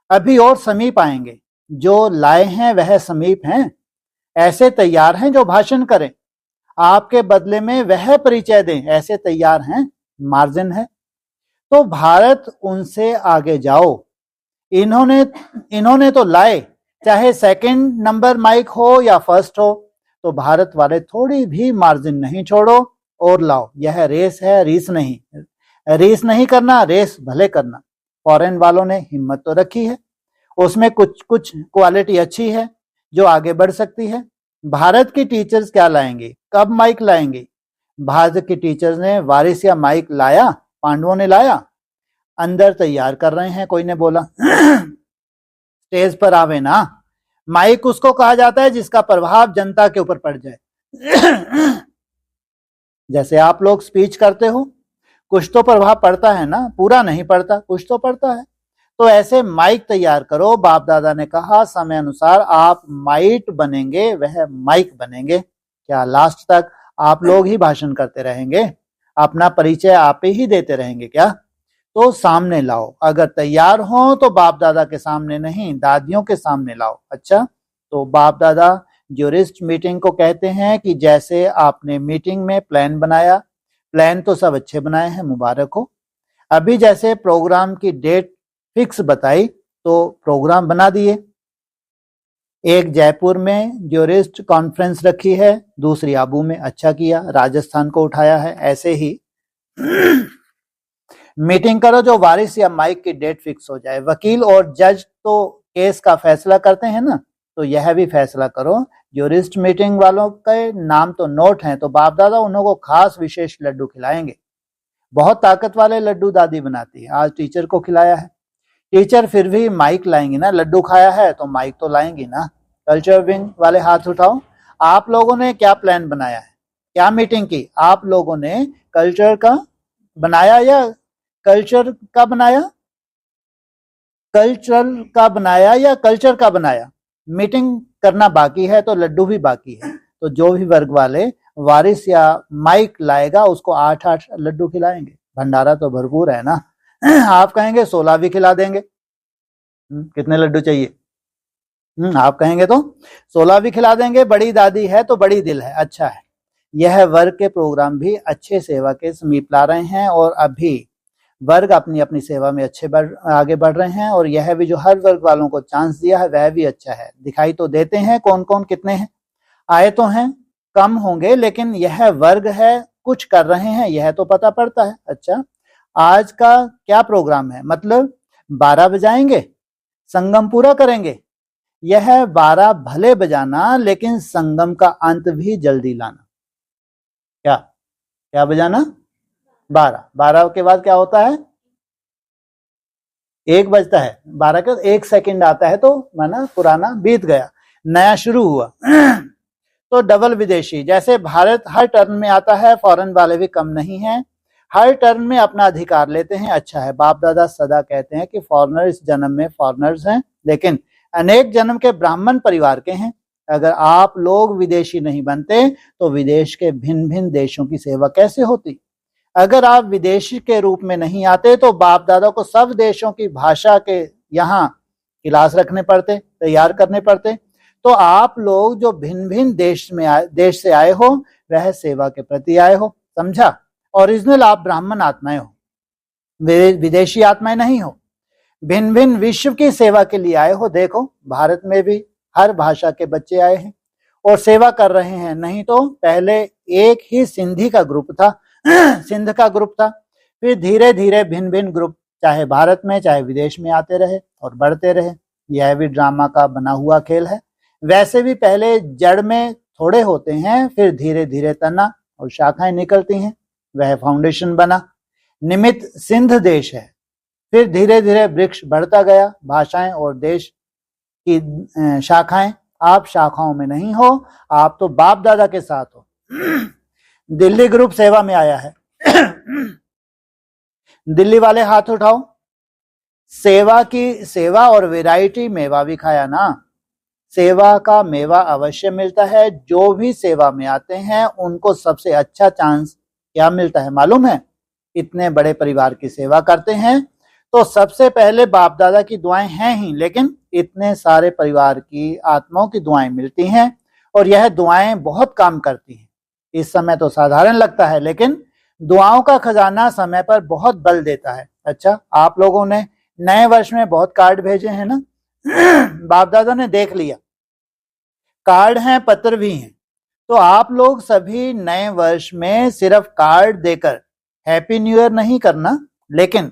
अभी और समीप आएंगे। जो लाए हैं वह समीप हैं, ऐसे तैयार हैं जो भाषण करें, आपके बदले में वह परिचय दें, ऐसे तैयार हैं, मार्जिन है। तो भारत उनसे आगे जाओ। इन्होंने तो लाए, चाहे सेकंड नंबर माइक हो या फर्स्ट हो, तो भारत वाले थोड़ी भी मार्जिन नहीं छोड़ो और लाओ। यह रेस है, रीस नहीं। रेस नहीं करना, रेस भले करना। फॉरेन वालों ने हिम्मत तो रखी है, उसमें कुछ कुछ क्वालिटी अच्छी है जो आगे बढ़ सकती है। भारत की टीचर्स क्या लाएंगे? कब माइक लाएंगे? भारत की टीचर्स ने वारिस या माइक लाया? पांडवों ने लाया? अंदर तैयार कर रहे हैं, कोई ने बोला। स्टेज पर आवे ना। माइक उसको कहा जाता है जिसका प्रभाव जनता के ऊपर पड़ जाए। जैसे आप लोग स्पीच करते हो, कुछ तो प्रभाव पड़ता है ना, पूरा नहीं पड़ता, कुछ तो पड़ता है। तो ऐसे माइक तैयार करो। बाप दादा ने कहा समय अनुसार आप माइट बनेंगे, वह माइक बनेंगे। क्या लास्ट तक आप लोग ही भाषण करते रहेंगे? अपना परिचय आप ही देते रहेंगे क्या? तो सामने लाओ। अगर तैयार हो तो बाप दादा के सामने नहीं, दादियों के सामने लाओ। अच्छा, तो बाप दादा ज्यूरिस्ट मीटिंग को कहते हैं कि जैसे आपने मीटिंग में प्लान बनाया, प्लान तो सब अच्छे बनाए हैं, मुबारक हो। अभी जैसे प्रोग्राम की डेट फिक्स बताई तो प्रोग्राम बना दिए। एक जयपुर में ज्यूरिस्ट कॉन्फ्रेंस रखी है, दूसरी आबू में, अच्छा किया, राजस्थान को उठाया है। ऐसे ही मीटिंग करो जो वारिस या माइक की डेट फिक्स हो जाए। वकील और जज तो केस का फैसला करते हैं ना, तो यह भी फैसला करो। ज्यूरिस्ट मीटिंग वालों के नाम तो नोट हैं, तो बाप दादा उन्हों को खास विशेष लड्डू खिलाएंगे। बहुत ताकत वाले लड्डू दादी बनाती है, आज टीचर को खिलाया है। टीचर फिर भी माइक लाएंगी ना, लड्डू खाया है तो माइक तो लाएंगी ना। कल्चर विंग वाले हाथ उठाओ। आप लोगों ने क्या प्लान बनाया है, क्या मीटिंग की? आप लोगों ने कल्चर का बनाया या कल्चर का बनाया? कल्चर का बनाया या कल्चर का बनाया? मीटिंग करना बाकी है तो लड्डू भी बाकी है। तो जो भी वर्ग वाले वारिस या माइक लाएगा उसको 8-8 लड्डू खिलाएंगे। भंडारा तो भरपूर है ना। आप कहेंगे 16 भी खिला देंगे। कितने लड्डू चाहिए? आप कहेंगे तो 16 भी खिला देंगे। बड़ी दादी है तो बड़ी दिल है, अच्छा है। यह वर्ग के प्रोग्राम भी अच्छे सेवा के समीप ला रहे हैं और अभी वर्ग अपनी अपनी सेवा में आगे बढ़ रहे हैं। और यह भी जो हर वर्ग वालों को चांस दिया है वह भी अच्छा है। दिखाई तो देते हैं कौन कौन कितने हैं, आए तो हैं, कम होंगे, लेकिन यह वर्ग है, कुछ कर रहे हैं, यह तो पता पड़ता है। अच्छा, आज का क्या प्रोग्राम है? मतलब 12 बजाएंगे, संगम पूरा करेंगे। यह 12 भले बजाना, लेकिन संगम का अंत भी जल्दी लाना। क्या क्या बजाना? 12 के बाद क्या होता है? 1 बजता है। 12 का 1 सेकंड आता है तो माना पुराना बीत गया, नया शुरू हुआ। तो डबल विदेशी, जैसे भारत हर टर्न में आता है, फॉरेन वाले भी कम नहीं हैं, हर टर्न में अपना अधिकार लेते हैं। अच्छा है, बाप दादा सदा कहते हैं कि फॉरेनर इस जन्म में फॉरेनर्स हैं, लेकिन अनेक जन्म के ब्राह्मण परिवार के हैं। अगर आप लोग विदेशी नहीं बनते तो विदेश के भिन्न भिन्न देशों की सेवा कैसे होती? अगर आप विदेशी के रूप में नहीं आते तो बाप दादा को सब देशों की भाषा के यहाँ क्लास रखने पड़ते, तैयार करने पड़ते। तो आप लोग जो भिन्न भिन्न देश से आए हो, वह सेवा के प्रति आए हो, समझा? ओरिजिनल आप ब्राह्मण आत्माएं हो, विदेशी आत्माएं नहीं हो। भिन्न भिन्न विश्व की सेवा के लिए आए हो। देखो भारत में भी हर भाषा के बच्चे आए हैं और सेवा कर रहे हैं। नहीं तो पहले एक ही सिंधी का ग्रुप था, सिंध का ग्रुप था, फिर धीरे धीरे भिन्न भिन्न ग्रुप चाहे भारत में चाहे विदेश में आते रहे और बढ़ते रहे। यह भी ड्रामा का बना हुआ खेल है। वैसे भी पहले जड़ में थोड़े होते हैं, फिर धीरे धीरे तना और शाखाएं निकलती हैं, वह फाउंडेशन बना। निमित्त सिंध देश है, फिर धीरे धीरे वृक्ष बढ़ता गया, भाषाएं और देश की शाखाएं। आप शाखाओं में नहीं हो, आप तो बाप दादा के साथ हो। दिल्ली ग्रुप सेवा में आया है। दिल्ली वाले हाथ उठाओ। सेवा और वैरायटी मेवा भी खाया ना। सेवा का मेवा अवश्य मिलता है। जो भी सेवा में आते हैं उनको सबसे अच्छा चांस क्या मिलता है मालूम है? इतने बड़े परिवार की सेवा करते हैं तो सबसे पहले बाप दादा की दुआएं हैं ही, लेकिन इतने सारे परिवार की आत्माओं की दुआएं मिलती हैं और यह दुआएं बहुत काम करती हैं। इस समय तो साधारण लगता है, लेकिन दुआओं का खजाना समय पर बहुत बल देता है। अच्छा, आप लोगों ने नए वर्ष में बहुत कार्ड भेजे हैं ना। बाप दादा ने देख लिया, कार्ड हैं, पत्र भी हैं। तो आप लोग सभी नए वर्ष में सिर्फ कार्ड देकर हैप्पी न्यू ईयर नहीं करना, लेकिन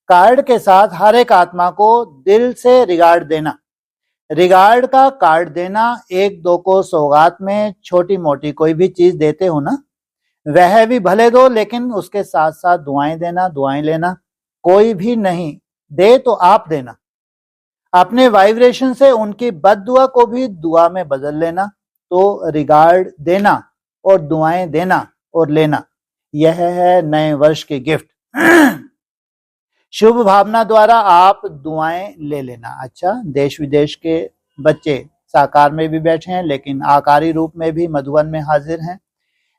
कार्ड के साथ हर एक आत्मा को दिल से रिगार्ड देना। रिगार्ड का कार्ड देना, एक दो को सौगात में छोटी मोटी कोई भी चीज देते हो ना, वह भी भले दो, लेकिन उसके साथ साथ दुआएं देना, दुआएं लेना। कोई भी नहीं दे तो आप देना। अपने वाइब्रेशन से उनकी बद्दुआ को भी दुआ में बदल लेना। तो रिगार्ड देना और दुआएं देना और लेना, यह है नए वर्ष की गिफ्ट। शुभ भावना द्वारा आप दुआएं ले लेना। अच्छा, देश विदेश के बच्चे साकार में भी बैठे हैं, लेकिन आकारी रूप में भी मधुबन में हाजिर हैं।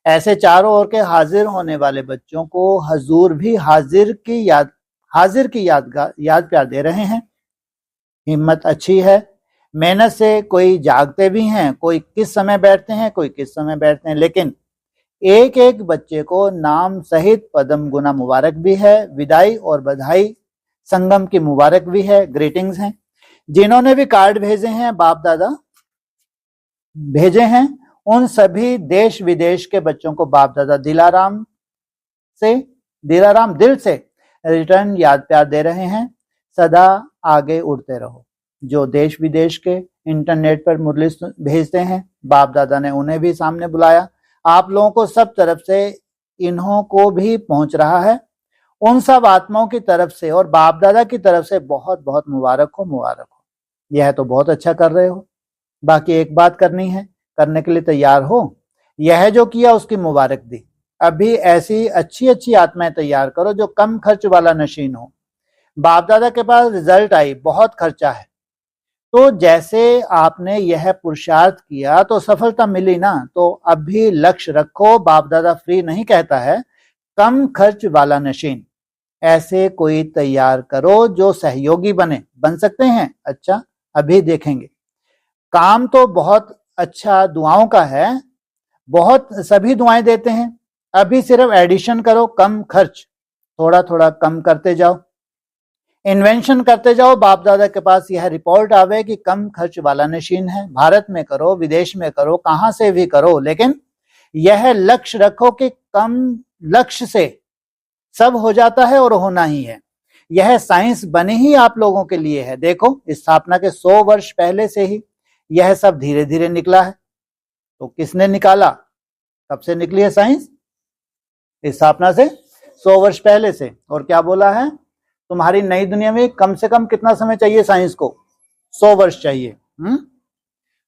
ऐसे चारों ओर के हाजिर होने वाले बच्चों को हजूर भी हाजिर की याद प्यार दे रहे हैं। हिम्मत अच्छी है, मेहनत से कोई जागते भी हैं, कोई किस समय बैठते हैं, कोई किस समय बैठते हैं, लेकिन एक एक बच्चे को नाम सहित पद्म गुना मुबारक भी है, विदाई और बधाई संगम की मुबारक भी है, ग्रीटिंग्स हैं। जिन्होंने भी कार्ड भेजे हैं, बाप दादा भेजे हैं, उन सभी देश विदेश के बच्चों को बाप दादा दिलाराम दिल से रिटर्न याद प्यार दे रहे हैं। सदा आगे उड़ते रहो। जो देश विदेश के इंटरनेट पर मुरली भेजते हैं, बाप दादा ने उन्हें भी सामने बुलाया। आप लोगों को सब तरफ से इन्हों को भी पहुंच रहा है। उन सब आत्माओं की तरफ से और बाप दादा की तरफ से बहुत बहुत मुबारक हो, मुबारक हो। यह तो बहुत अच्छा कर रहे हो, बाकी एक बात करनी है, करने के लिए तैयार हो। यह जो किया उसकी मुबारक दी। अभी ऐसी अच्छी अच्छी आत्माएं तैयार करो जो कम खर्च वाला नशीन हो। बाप दादा के पास रिजल्ट आई, बहुत खर्चा है, तो जैसे आपने यह पुरुषार्थ किया तो सफलता मिली ना, तो अभी लक्ष्य रखो। बाप दादा फ्री नहीं कहता है, कम खर्च वाला नशीन ऐसे कोई तैयार करो जो सहयोगी बन सकते हैं। अच्छा, अभी देखेंगे। काम तो बहुत अच्छा दुआओं का है, बहुत सभी दुआएं देते हैं। अभी सिर्फ एडिशन करो, कम खर्च, थोड़ा थोड़ा कम करते जाओ, इन्वेंशन करते जाओ। बाप दादा के पास यह रिपोर्ट आवे कि कम खर्च वाला नशीन है। भारत में करो, विदेश में करो, कहां से भी करो, लेकिन यह लक्ष्य रखो कि कम लक्ष्य से सब हो जाता है और होना ही है। यह साइंस बनी ही आप लोगों के लिए है। देखो, स्थापना के 100 वर्ष पहले से ही यह सब धीरे धीरे निकला है। तो किसने निकाला, कब से निकली है साइंस? स्थापना से 100 वर्ष पहले से। और क्या बोला है, तुम्हारी नई दुनिया में कम से कम कितना समय चाहिए साइंस को? 100 वर्ष चाहिए।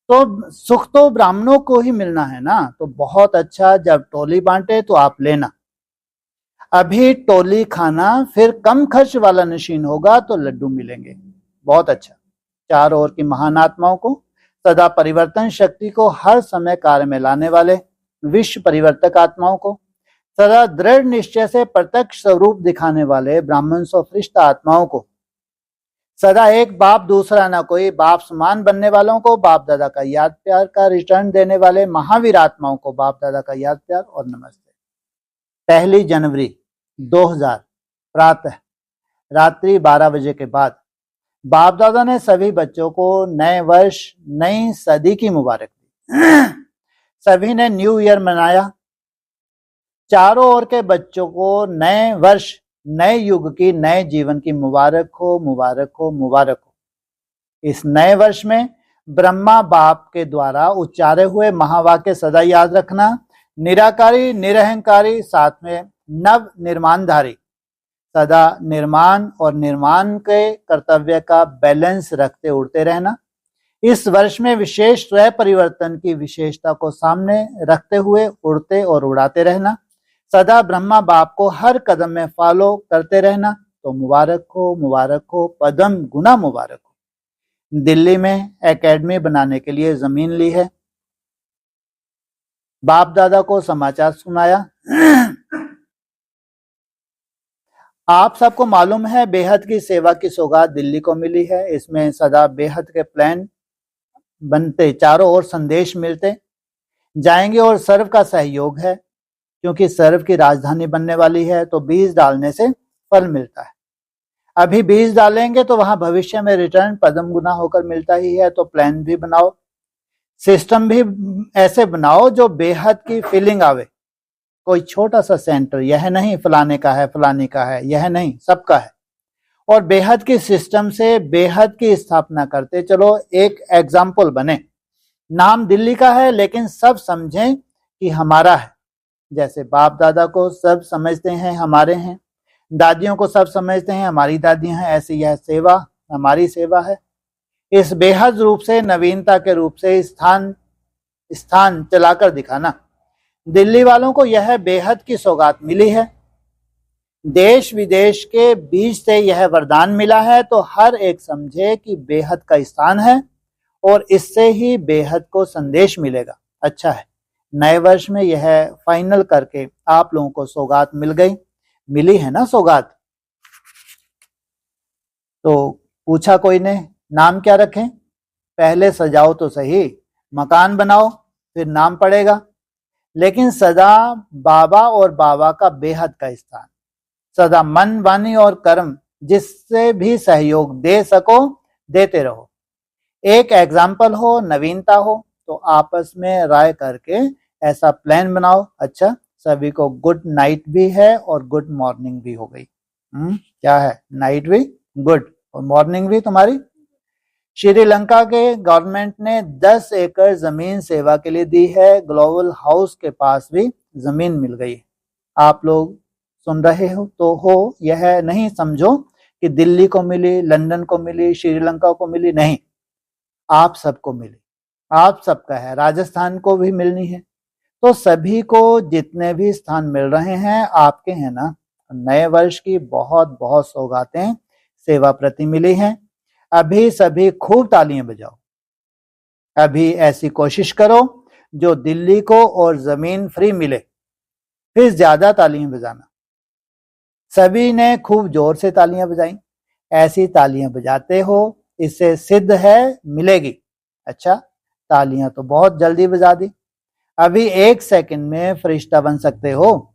तो सुख तो ब्राह्मणों को ही मिलना है ना, तो बहुत अच्छा। जब टोली बांटे तो आप लेना। अभी टोली खाना, फिर कम खर्च वाला नशीन होगा तो लड्डू मिलेंगे। बहुत अच्छा। चारों ओर की महान आत्माओं को, सदा परिवर्तन शक्ति को हर समय कार्य में लाने वाले विश्व परिवर्तक आत्माओं को, सदा दृढ़ निश्चय से प्रत्यक्ष स्वरूप दिखाने वाले ब्राह्मण सौफृष्ट आत्माओं को, सदा एक बाप दूसरा ना कोई बाप समान बनने वालों को, बाप दादा का याद प्यार का रिटर्न देने वाले महावीर आत्माओं को बाप दादा का याद प्यार और नमस्ते। 1 जनवरी 2000 प्रातः रात्रि 12 बजे के बाद बाप दादा ने सभी बच्चों को नए वर्ष, नई सदी की मुबारक दी। सभी ने न्यू ईयर मनाया। चारों ओर के बच्चों को नए वर्ष, नए युग की, नए जीवन की मुबारक हो, मुबारक हो, मुबारक हो। इस नए वर्ष में ब्रह्मा बाप के द्वारा उच्चारे हुए महावाक्य सदा याद रखना। निराकारी, निरहंकारी, साथ में नव निर्माणधारी, सदा निर्माण और निर्माण के कर्तव्य का बैलेंस रखते उड़ते रहना। इस वर्ष में विशेष स्वयं परिवर्तन की विशेषता को सामने रखते हुए उड़ते और उड़ाते रहना। सदा ब्रह्मा बाप को हर कदम में फॉलो करते रहना। तो मुबारक हो, मुबारक हो, पद्म गुना मुबारक हो। दिल्ली में एकेडमी बनाने के लिए जमीन ली है। बाप दादा को समाचार सुनाया। आप सबको मालूम है बेहद की सेवा की सौगात दिल्ली को मिली है। इसमें सदा बेहद के प्लान बनते, चारों ओर संदेश मिलते जाएंगे और सर्व का सहयोग है, क्योंकि सर्व की राजधानी बनने वाली है। तो बीज डालने से फल मिलता है। अभी बीज डालेंगे तो वहां भविष्य में रिटर्न पद्म गुना होकर मिलता ही है। तो प्लान भी बनाओ, सिस्टम भी ऐसे बनाओ जो बेहद की फीलिंग आवे। कोई छोटा सा सेंटर, यह नहीं फलाने का है, फलाने का है, यह नहीं, सबका है। और बेहद की सिस्टम से बेहद की स्थापना करते चलो। एक एग्जाम्पल बने। नाम दिल्ली का है, लेकिन सब समझें कि हमारा है। जैसे बाप दादा को सब समझते हैं हमारे हैं, दादियों को सब समझते हैं हमारी दादियां हैं, ऐसी यह सेवा हमारी सेवा है। इस बेहद रूप से, नवीनता के रूप से स्थान चलाकर दिखाना। दिल्ली वालों को यह बेहद की सौगात मिली है। देश विदेश के बीच से यह वरदान मिला है। तो हर एक समझे कि बेहद का स्थान है और इससे ही बेहद को संदेश मिलेगा। अच्छा है, नए वर्ष में यह फाइनल करके आप लोगों को सौगात मिली है ना सौगात। तो पूछा कोई ने नाम क्या रखें? पहले सजाओ तो सही, मकान बनाओ फिर नाम पड़ेगा। लेकिन सदा बाबा और बाबा का बेहद का स्थान, सदा मन वाणी और कर्म जिससे भी सहयोग दे सको देते रहो। एक एग्जाम्पल हो, नवीनता हो, तो आपस में राय करके ऐसा प्लान बनाओ। अच्छा, सभी को गुड नाइट भी है और गुड मॉर्निंग भी हो गई। क्या है, नाइट भी गुड और मॉर्निंग भी तुम्हारी। श्रीलंका के गवर्नमेंट ने 10 एकड़ जमीन सेवा के लिए दी है। ग्लोबल हाउस के पास भी जमीन मिल गई। आप लोग सुन रहे हो तो हो, यह नहीं समझो कि दिल्ली को मिली, लंदन को मिली, श्रीलंका को मिली, नहीं, आप सबको मिली, आप सबका है, राजस्थान को भी मिलनी है। तो सभी को जितने भी स्थान मिल रहे हैं आपके हैं ना। नए वर्ष की बहुत बहुत सौगातें सेवा प्रति मिली हैं। अभी सभी खूब तालियां बजाओ। अभी ऐसी कोशिश करो जो दिल्ली को और जमीन फ्री मिले, फिर ज्यादा तालियां बजाना। सभी ने खूब जोर से तालियां बजाई। ऐसी तालियां बजाते हो, इससे सिद्ध है मिलेगी। अच्छा, तालियां तो बहुत जल्दी बजा दी। अभी 1 सेकंड में फरिश्ता बन सकते हो।